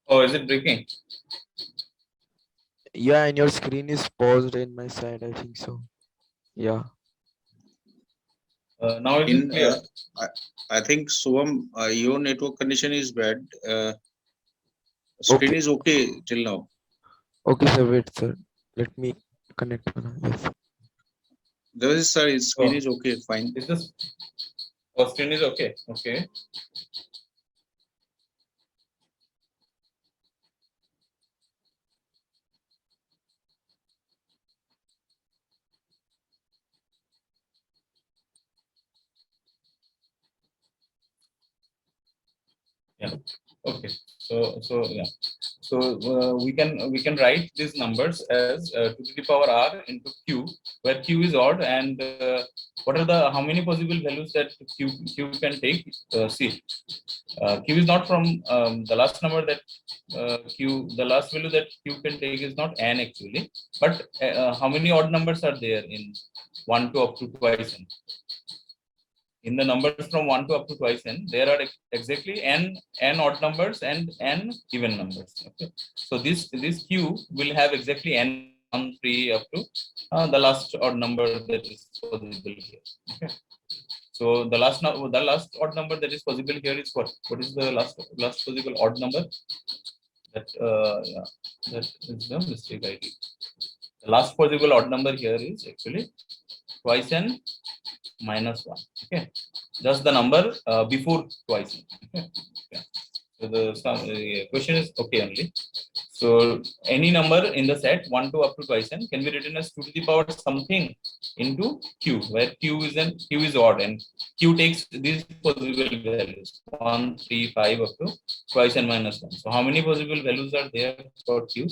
Oh, is it breaking? yeah, and your screen is paused in my side, I think so. Yeah. Now it is In clear. I think Suvam, your network condition is bad. Screen Okay. is okay till now. Okay, sir, wait, sir. Let me connect. Yes. There is, sir, his screen Oh. is okay, fine. Is this screen is okay? Okay. Yeah. Okay. So yeah. So we can write these numbers as 2 to the power r into q, where q is odd, and what are the how many possible values that q can take? See, q is not from the last number that the last value that q can take is not n actually, but how many odd numbers are there in 1 to up to twice n? In the numbers from 1 to up to twice n, there are exactly n odd numbers and n even numbers. Okay. So this q will have exactly n 1 3 up to the last odd number that is possible here. Okay. So the last odd number that is possible here is what? What is the last possible odd number? That yeah, that is the mistake I did. The last possible odd number here is actually twice n minus 1. Okay, just the number before twice n. Okay. Yeah. So the question is okay only. So any number in the set 1 to up to twice n can be written as 2 to the power something into q, where q is odd and q takes these possible values 1, 3, 5 up to twice n minus 1. So how many possible values are there for q?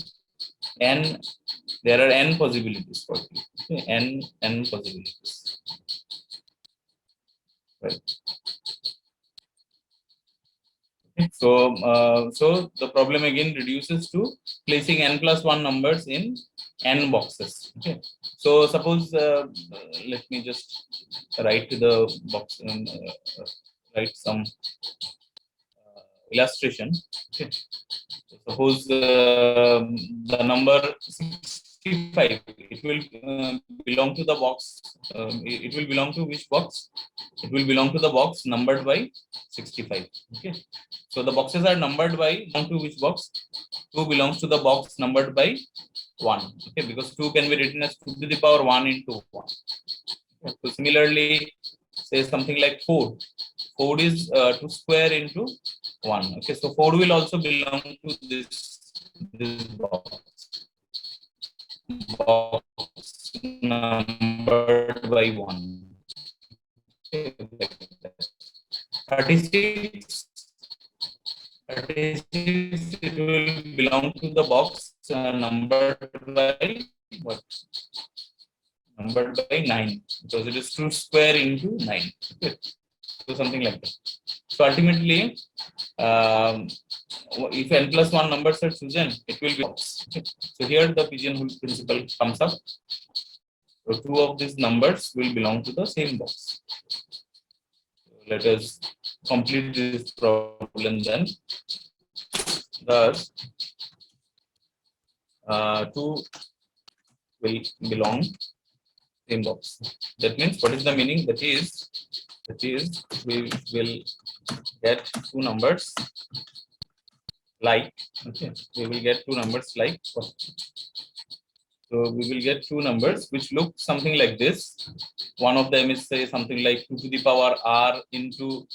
N. There are n possibilities for q. Okay, n possibilities. Right. So the problem again reduces to placing n plus 1 numbers in n boxes. Okay. So suppose let me just write the box and write some illustration. Okay. Suppose the number 65, it will belong to the box. It will belong to which box? It will belong to the box numbered by 65. Okay. So the boxes are numbered by belong to which box? 2 belongs to the box numbered by 1. Okay, because 2 can be written as 2 to the power 1 into 1. Okay. So similarly, say something like 4. 4 is 2 square into 1. Okay, so 4 will also belong to this box numbered by 1. Okay, like that. 36, it will belong to the box numbered by what? Numbered by 9, because it is 2 square into 9. Okay. So something like that. So ultimately, if n plus 1 numbers are chosen, it will be box. Okay. So here the pigeon hole principle comes up. So 2 of these numbers will belong to the same box. So let us complete this problem then. Thus, 2 will belong same box. That means what is the meaning? That is we will get 2 numbers like, okay, we will get 2 numbers like, so we will get 2 numbers which look something like this. One of them is say something like 2 to the power r into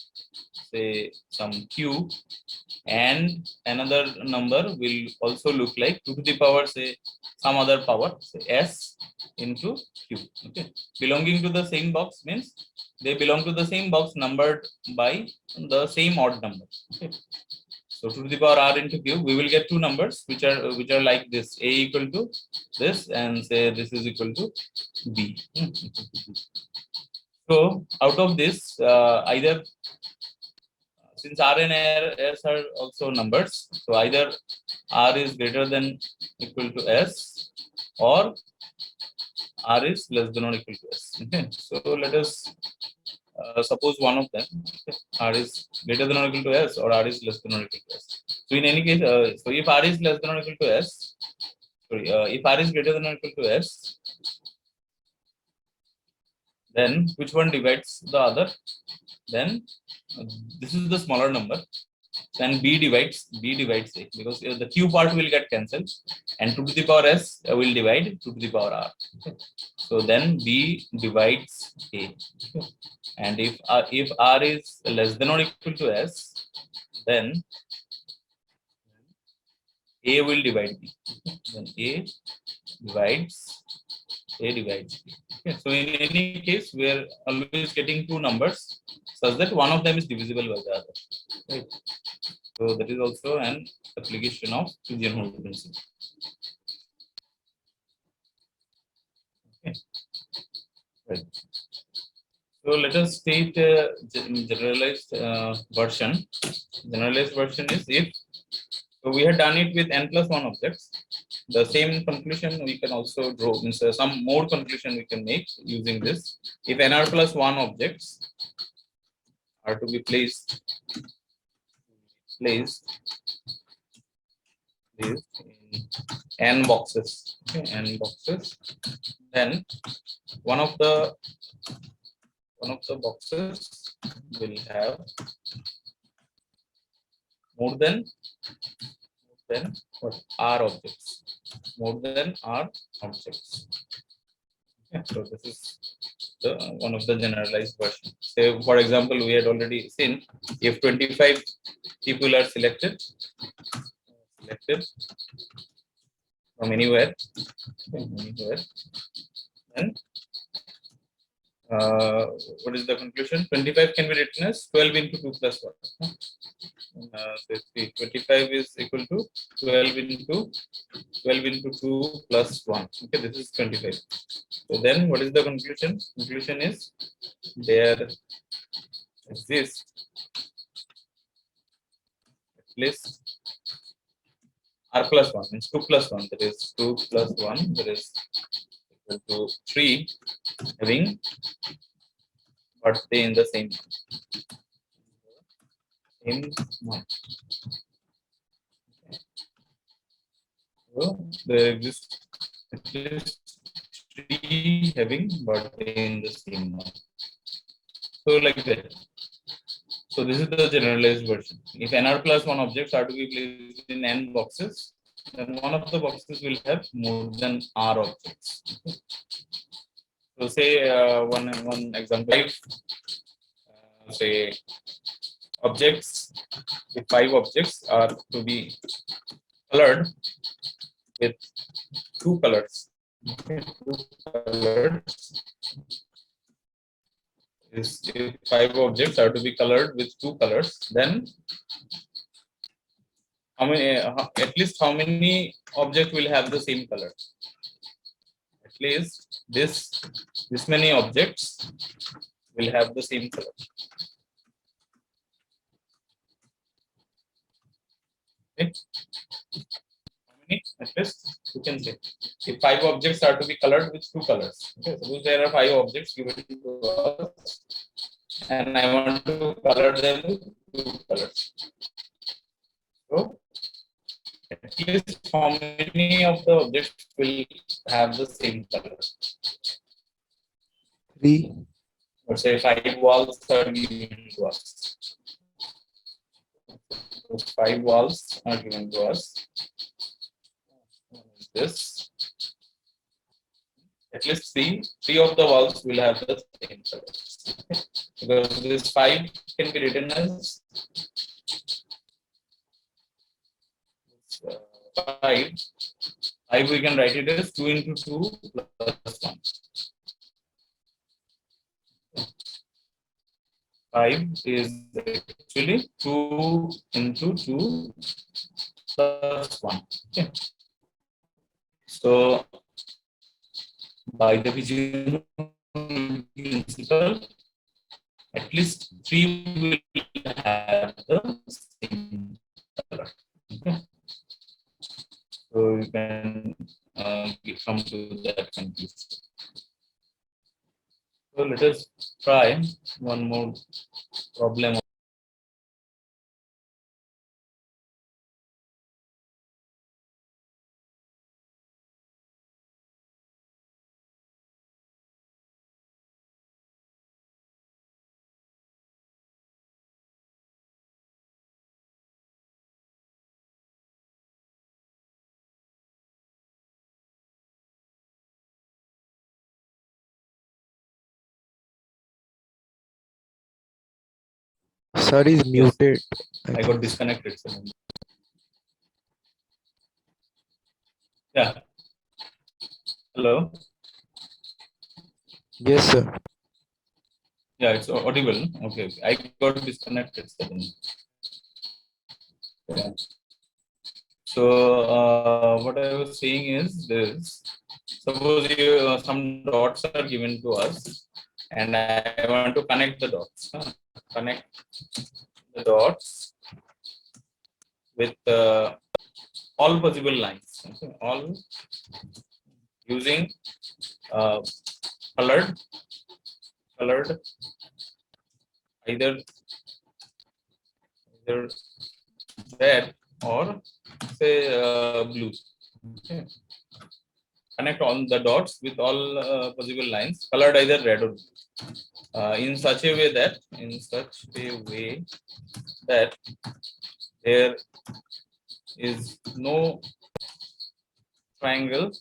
say some q, and another number will also look like 2 to the power say some other power, say s into q. Okay, belonging to the same box means they belong to the same box numbered by the same odd number. Okay. So 2 to the power r into q, we will get 2 numbers which are like this, a equal to this and say this is equal to b. So out of this, either since r and s are also numbers, so either r is greater than equal to s or r is less than or equal to s. Okay. So let us suppose one of them, okay, r is greater than or equal to s or r is less than or equal to s. So in any case, so if r is less than or equal to s, sorry, if r is greater than or equal to s, then which one divides the other? Then this is the smaller number. Then b divides a, because the q part will get cancelled and 2 to the power s will divide 2 to the power r. Okay. So then b divides a. Okay. And if r is less than or equal to s, then a will divide b. Okay. Then a divides b. Okay. So in any case, we are always getting 2 numbers such that one of them is divisible by the other. Right. So that is also an application of pigeon hole principle. Okay. Right. So let us state generalized version. Generalized version is if so we had done it with n plus 1 objects. The same conclusion we can also draw, means some more conclusion we can make using this. If nr plus 1 objects are to be placed in n boxes, okay, n boxes, then one of the boxes will have more than what? R objects. More than R objects. Okay, so this is one of the generalized version. Say, for example, we had already seen if 25 people are selected from anywhere, then what is the conclusion? 25 can be written as 12 into 2 plus 1. So 25 is equal to 12 into 2 plus 1. Okay, this is 25. So then what is the conclusion? Conclusion is there exists at least r plus 1 means 2 plus 1. That is 2 plus 1. That is equal to 3 having birthday in the same month. So there exists at least 3 having birthday in the same month. So like that. So this is the generalized version. If nr plus 1 objects are to be placed in n boxes, then one of the boxes will have more than r objects. So say one example, say objects, if 5 objects are to be colored with 2 colors. Okay, 2 colors. If 5 objects are to be colored with 2 colors, then how many? At least how many objects will have the same color? At least this many objects will have the same color. Okay. How many? At least you can say if 5 objects are to be colored with 2 colors. Okay, suppose there are 5 objects given to us, and I want to color them with 2 colors. So at least how many of the objects will have the same color? 3. Let's say 5 walls are given to us. Those 5 walls are given to us. This at least three of the walls will have the same colors. Because this 5 can be written as 5. 5 we can write it as 2 into 2 plus 1. 5 is actually 2 into 2 plus 1. Okay. So by the Pigeon Hole principle, at least 3 will have the same color. Okay. So you can come to that conclusion. So let us try one more problem. Sir is muted. I think. got disconnected. So. Yeah. Hello. Yes, sir. Yeah, it's audible. Okay. I got disconnected suddenly. Yeah. So what I was saying is this: suppose some dots are given to us, and I want to connect the dots. Connect the dots with all possible lines. Okay? All using uh, colored either red or say blue. Okay. Connect all the dots with all possible lines colored either red or blue. In such a way that there is no triangle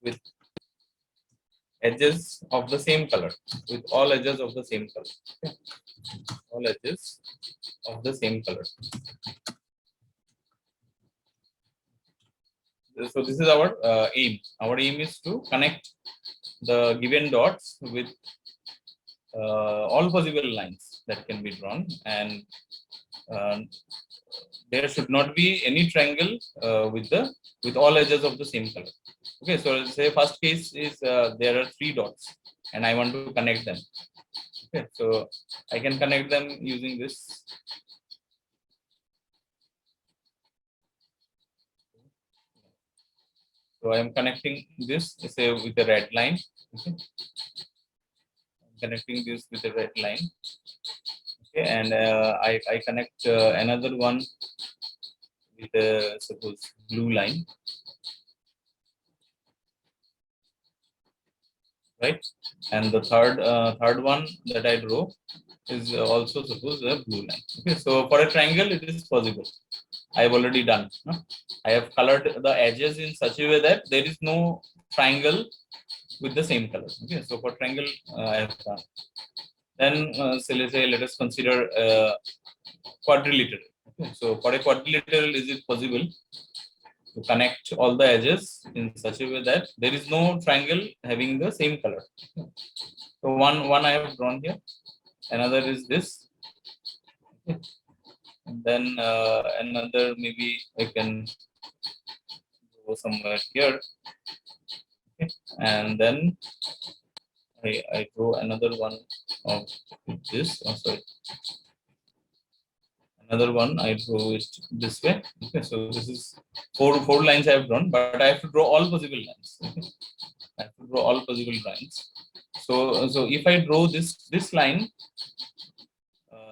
with edges of the same color, with all edges of the same color. Okay. All edges of the same color. So this is our aim. Our aim is to connect the given dots with all possible lines that can be drawn, and there should not be any triangle with all edges of the same color. Okay, so say first case is there are 3 dots and I want to connect them. Okay, so I can connect them using this. So I am connecting this, say, with a red line. Okay. I'm connecting this with a red line. Okay, and I connect another one with a suppose blue line. Right, and the third one that I draw is also suppose a blue line. Okay, so for a triangle it is possible. I have already done. No? I have colored the edges in such a way that there is no triangle with the same color. Okay, so for triangle I have done. Then so let's say let us consider quadrilateral. Okay, so for a quadrilateral, is it possible to connect all the edges in such a way that there is no triangle having the same color? So one I have drawn here. Another is this. Okay. And then another maybe I can go somewhere here. Okay. And then I draw another one of this. Oh, sorry. Another one I draw it this way. Okay, so this is four lines I have drawn, but I have to draw all possible lines. Okay. I have to draw all possible lines. So if I draw this line,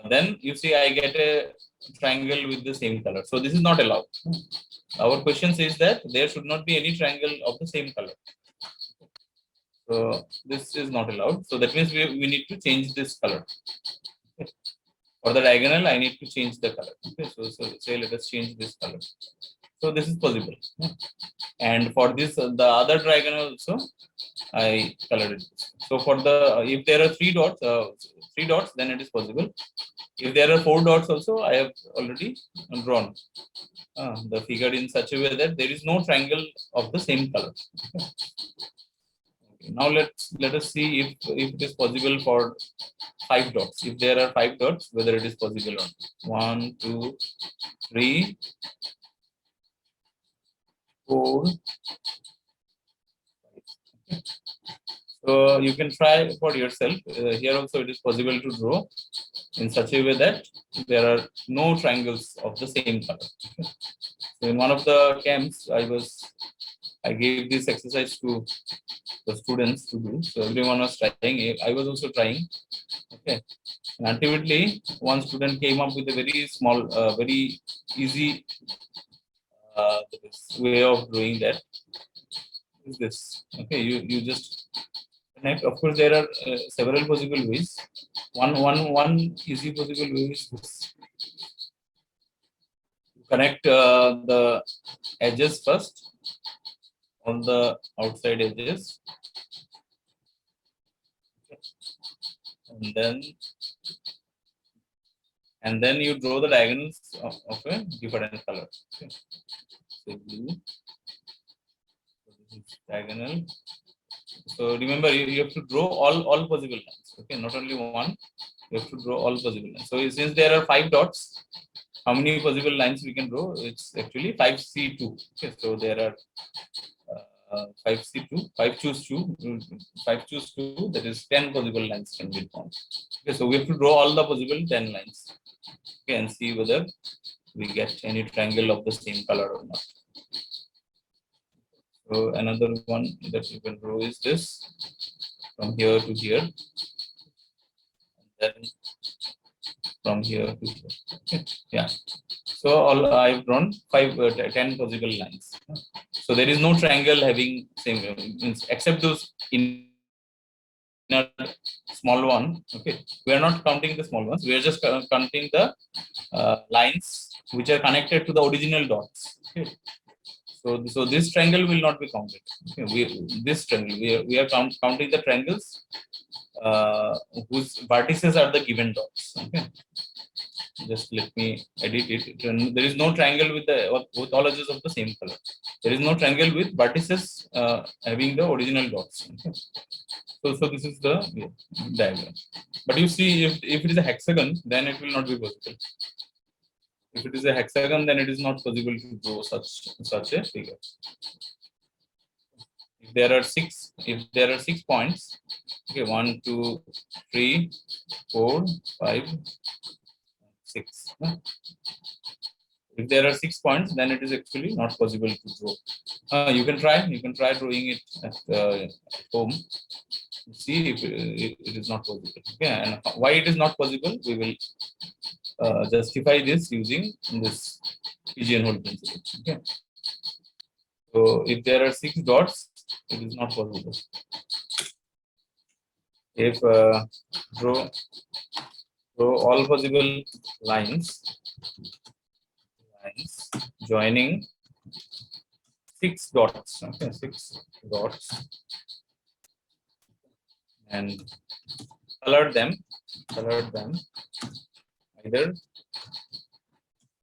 then you see I get a triangle with the same color. So this is not allowed. Our question says that there should not be any triangle of the same color. So this is not allowed. So that means we need to change this color. Okay. For the diagonal, I need to change the color. Okay, so say let us change this color. So this is possible. And for this, the other diagonal also, I colored it. So for the if there are 3 dots, then it is possible. If there are 4 dots also, I have already drawn the figure in such a way that there is no triangle of the same color. Okay. Now let us see if it is possible for 5 dots. If there are 5 dots, whether it is possible or not. 1, 2, 3, 4. So you can try for yourself. Here also it is possible to draw in such a way that there are no triangles of the same color. So in one of the camps, I gave this exercise to the students to do. So everyone was trying. I was also trying. Okay. And ultimately, one student came up with a very small, very easy way of doing that. Is this okay? You just connect. Of course, there are several possible ways. One easy possible way is this. Connect the edges first, on the outside edges, and then you draw the diagonals of a different color. Okay. So blue. So this is diagonal. So remember, you have to draw all possible lines. Okay, not only one. You have to draw all possible lines. So since there are 5 dots, how many possible lines we can draw? It's actually 5C2. Okay, so there are 5C2, 5 choose 2, 5 choose 2. That is 10 possible lines can be drawn. Okay, so we have to draw all the possible 10 lines. Okay, and see whether we get any triangle of the same color or not. So another one that you can draw is this, from here to here, and then from here to here. Okay. Yeah. So I've drawn 10 possible lines. So there is no triangle having same means except those inner small one. Okay, we are not counting the small ones. We are just counting the lines which are connected to the original dots. Okay. So this triangle will not be counted. Okay, this triangle we are counting the triangles whose vertices are the given dots. Okay, just let me edit it. There is no triangle with all edges of the same color. There is no triangle with vertices having the original dots. Okay. So this is the diagram. But you see, if it is a hexagon, then it will not be possible. If it is a hexagon, then it is not possible to draw such a figure. If there are 6 points, okay, 1, 2, 3, 4, 5, 6. If there are 6 points, then it is actually not possible to draw. You can try drawing it at home. See if it is not possible. Okay, and why it is not possible, we will justify this using this pigeon hole principle. Okay. So if there are 6 dots, it is not possible. If draw all possible lines joining 6 dots. Okay, 6 dots, and color them either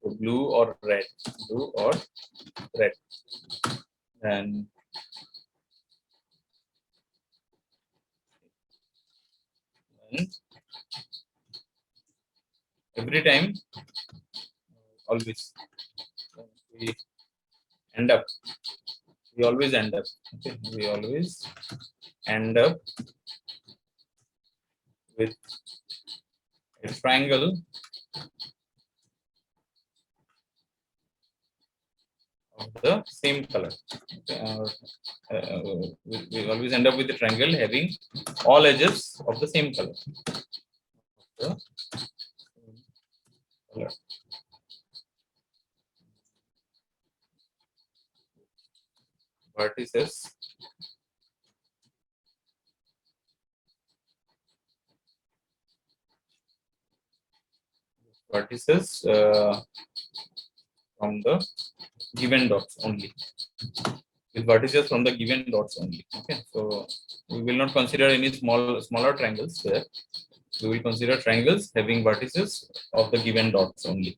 blue or red, and every time, always we always end up. Okay, we always end up with a triangle of the same color. Okay, we always end up with a triangle having all edges of the same color. Vertices from the given dots only. With vertices from the given dots only. Okay, so we will not consider any smaller triangles there. We will consider triangles having vertices of the given dots only.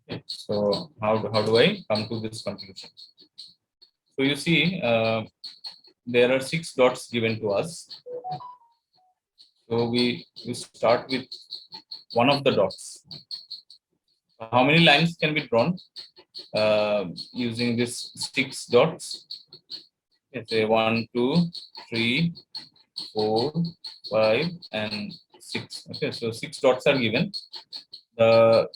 Okay, so how do I come to this conclusion? So you see, there are 6 dots given to us. So we start with one of the dots. How many lines can be drawn using this 6 dots? Let's say 1, 2, 3, 4, 5, and 6. Okay, so 6 dots are given. The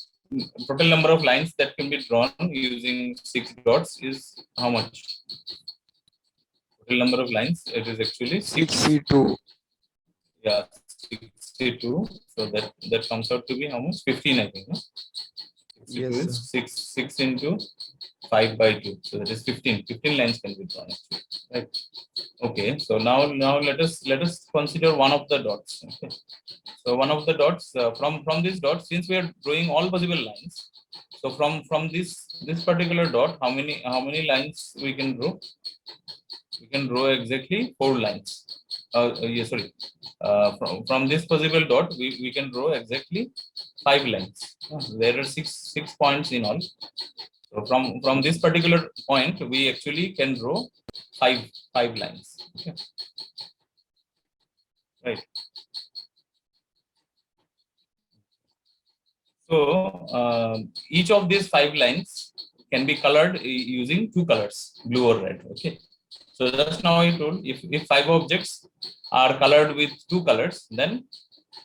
total number of lines that can be drawn using 6 dots is how much? Total number of lines, it is actually 62. Yeah, 62. So that comes out to be how much? 15, I think. No? 62 Yes, is sir. 6 into 5 by 2. So that is 15. 15 lines can be drawn actually. Right. Okay. So now let us consider one of the dots. Okay. So one of the dots, from this dot, since we are drawing all possible lines, so from this particular dot, how many lines we can draw? We can draw exactly 4 lines. Yeah, sorry. From this possible dot, we can draw exactly 5 lines. There are six points in all. So from this particular point, we actually can draw five lines. Okay. Right. So each of these 5 lines can be colored using 2 colors, blue or red. Okay. So just now I told, if 5 objects are colored with 2 colors, then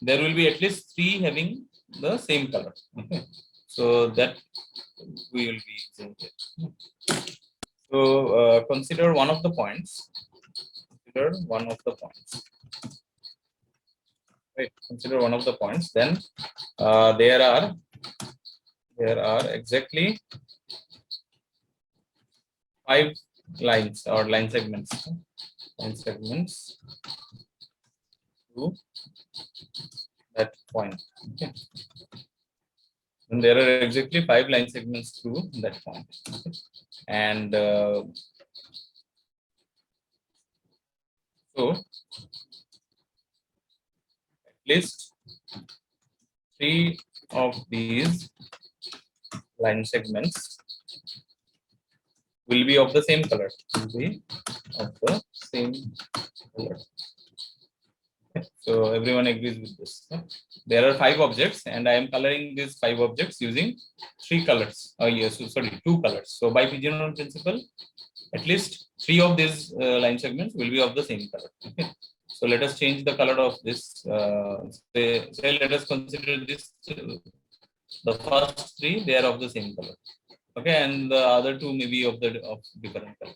there will be at least 3 having the same color. Okay. So that we will be using it. So consider one of the points. Right. Consider one of the points. Then there are exactly 5 lines or line segments to that point. Okay. And there are exactly 5 line segments through that point. Okay. And so at least 3 of these line segments will be of the same color. Will be of the same color. So everyone agrees with this. There are 5 objects, and I am coloring these 5 objects using 3 colors. Yes, sorry, 2 colors. So by Pigeon Hole Principle, at least 3 of these line segments will be of the same color. Okay. So let us change the color of this. Say let us consider this. The first 3 they are of the same color. Okay, and the other 2 may be of different color.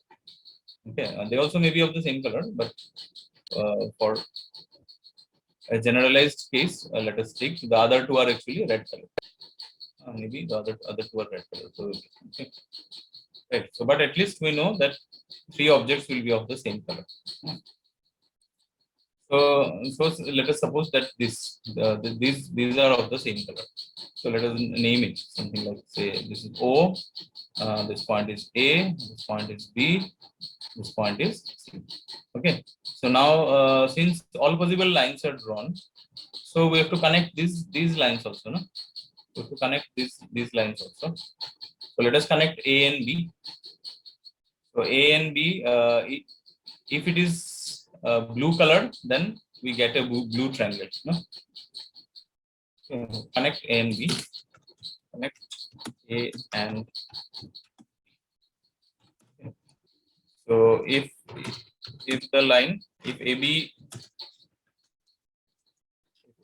Okay, they also may be of the same color, but for a generalized case, let us take the other 2 are actually red color. Maybe the other 2 are red color. So, okay. Right. So, but at least we know that 3 objects will be of the same color. So let us suppose that these are of the same color. So let us name it something like, say, this is O, this point is A, this point is B, this point is C. Okay. So now since all possible lines are drawn, so we have to connect these lines also, no? We have to connect these lines also. So let us connect A and B. So A and B, if it is blue colored, then we get a blue triangle. No? So connect A and B. Connect A and B. So if the line, if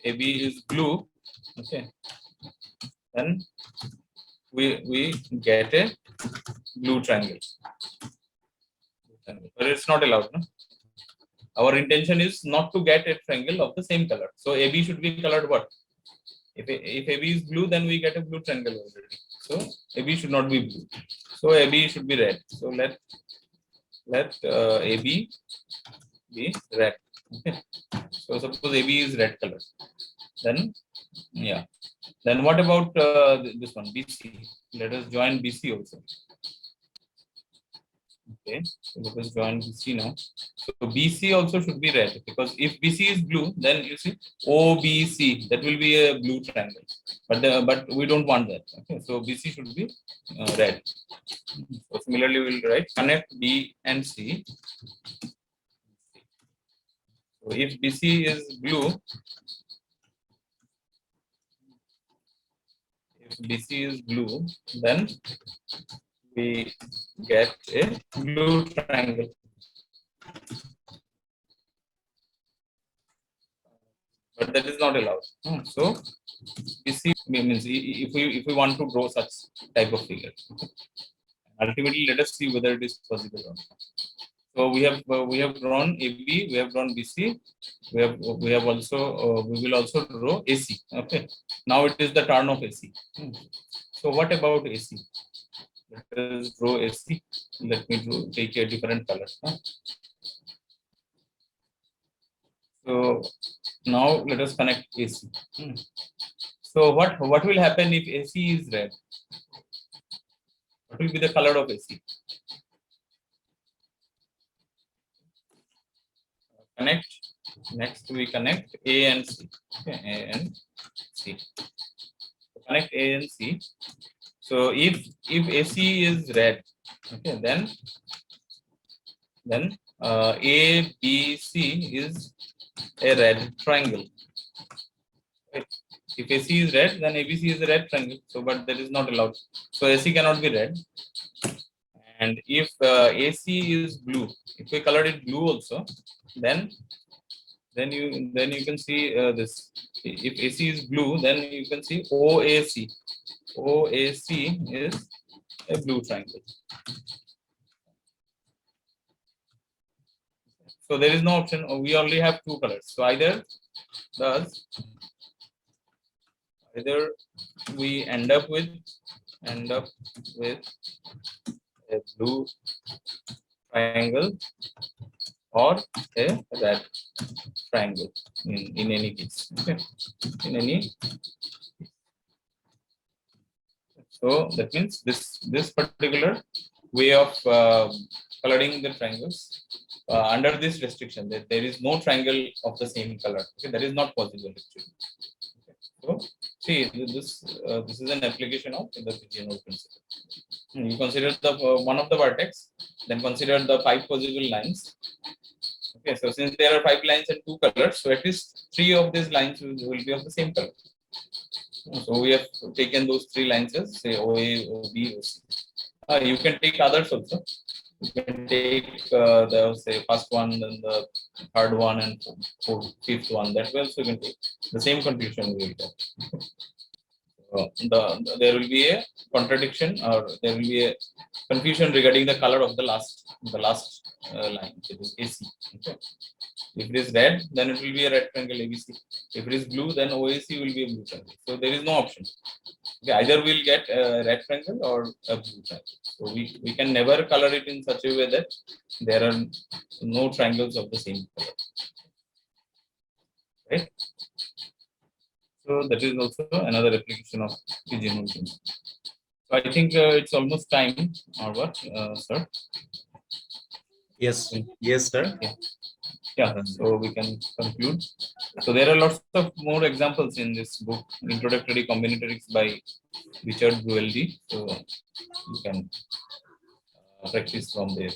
AB is blue, okay, then we get a blue triangle. But it's not allowed. No? Our intention is not to get a triangle of the same color. So AB should be colored what? If AB is blue, then we get a blue triangle already. So AB should not be blue. So AB should be red. So let AB be red. Okay. So suppose AB is red color. Then yeah. Then what about this one BC? Let us join BC also. Okay, so let us join BC now. So BC also should be red, because if BC is blue, then you see OBC, that will be a blue triangle. But we don't want that. Okay, so BC should be red. So similarly, we will write connect B and C. So if BC is blue, then we get a blue triangle. But that is not allowed. So BC means if we want to draw such type of figure, ultimately let us see whether it is possible or not. So we have drawn AB, we have drawn BC, we have also we will also draw AC. Okay. Now it is the turn of AC. So what about AC? Let us draw AC. Let me take a different color. So now let us connect AC. So what will happen if AC is red? What will be the color of AC? Connect. Next we connect A and C. Okay, A and C. Connect A and C. So if AC is red, okay, then ABC is a red triangle. Right? If AC is red, then ABC is a red triangle. So, but that is not allowed. So AC cannot be red. And if AC is blue, if we color it blue also, then you can see this. If AC is blue, then you can see OAC. OAC is a blue triangle. So there is no option. We only have 2 colors. So either we end up with a blue triangle or a red triangle in any case. Okay. In any. So that means this particular way of coloring the triangles under this restriction, that there is no triangle of the same color. Okay, that is not possible actually. So see, this is an application of the Pigeon Hole Principle. You consider the one of the vertex, then consider the 5 possible lines. Okay, so since there are 5 lines and 2 colors, so at least 3 of these lines will be of the same color. So we have taken those 3 lines as say OA, OB, OC. You can take others also. You can take the say first one, then the third one, and fifth one. That way also you can take the same conclusion we will get. There will be a contradiction, or there will be a confusion regarding the color of the last line, which is AC. Okay. If it is red, then it will be a red triangle ABC. If it is blue, then OAC will be a blue triangle. So there is no option. Okay, either we'll get a red triangle or a blue triangle. So we can never color it in such a way that there are no triangles of the same color. Right? So that is also another application of Pigeon Hole Principle. So I think it's almost time, or what, sir? Yes, yes, sir. Yeah, so we can conclude. So there are lots of more examples in this book, Introductory Combinatorics by Richard Brueldi. So you can practice from there.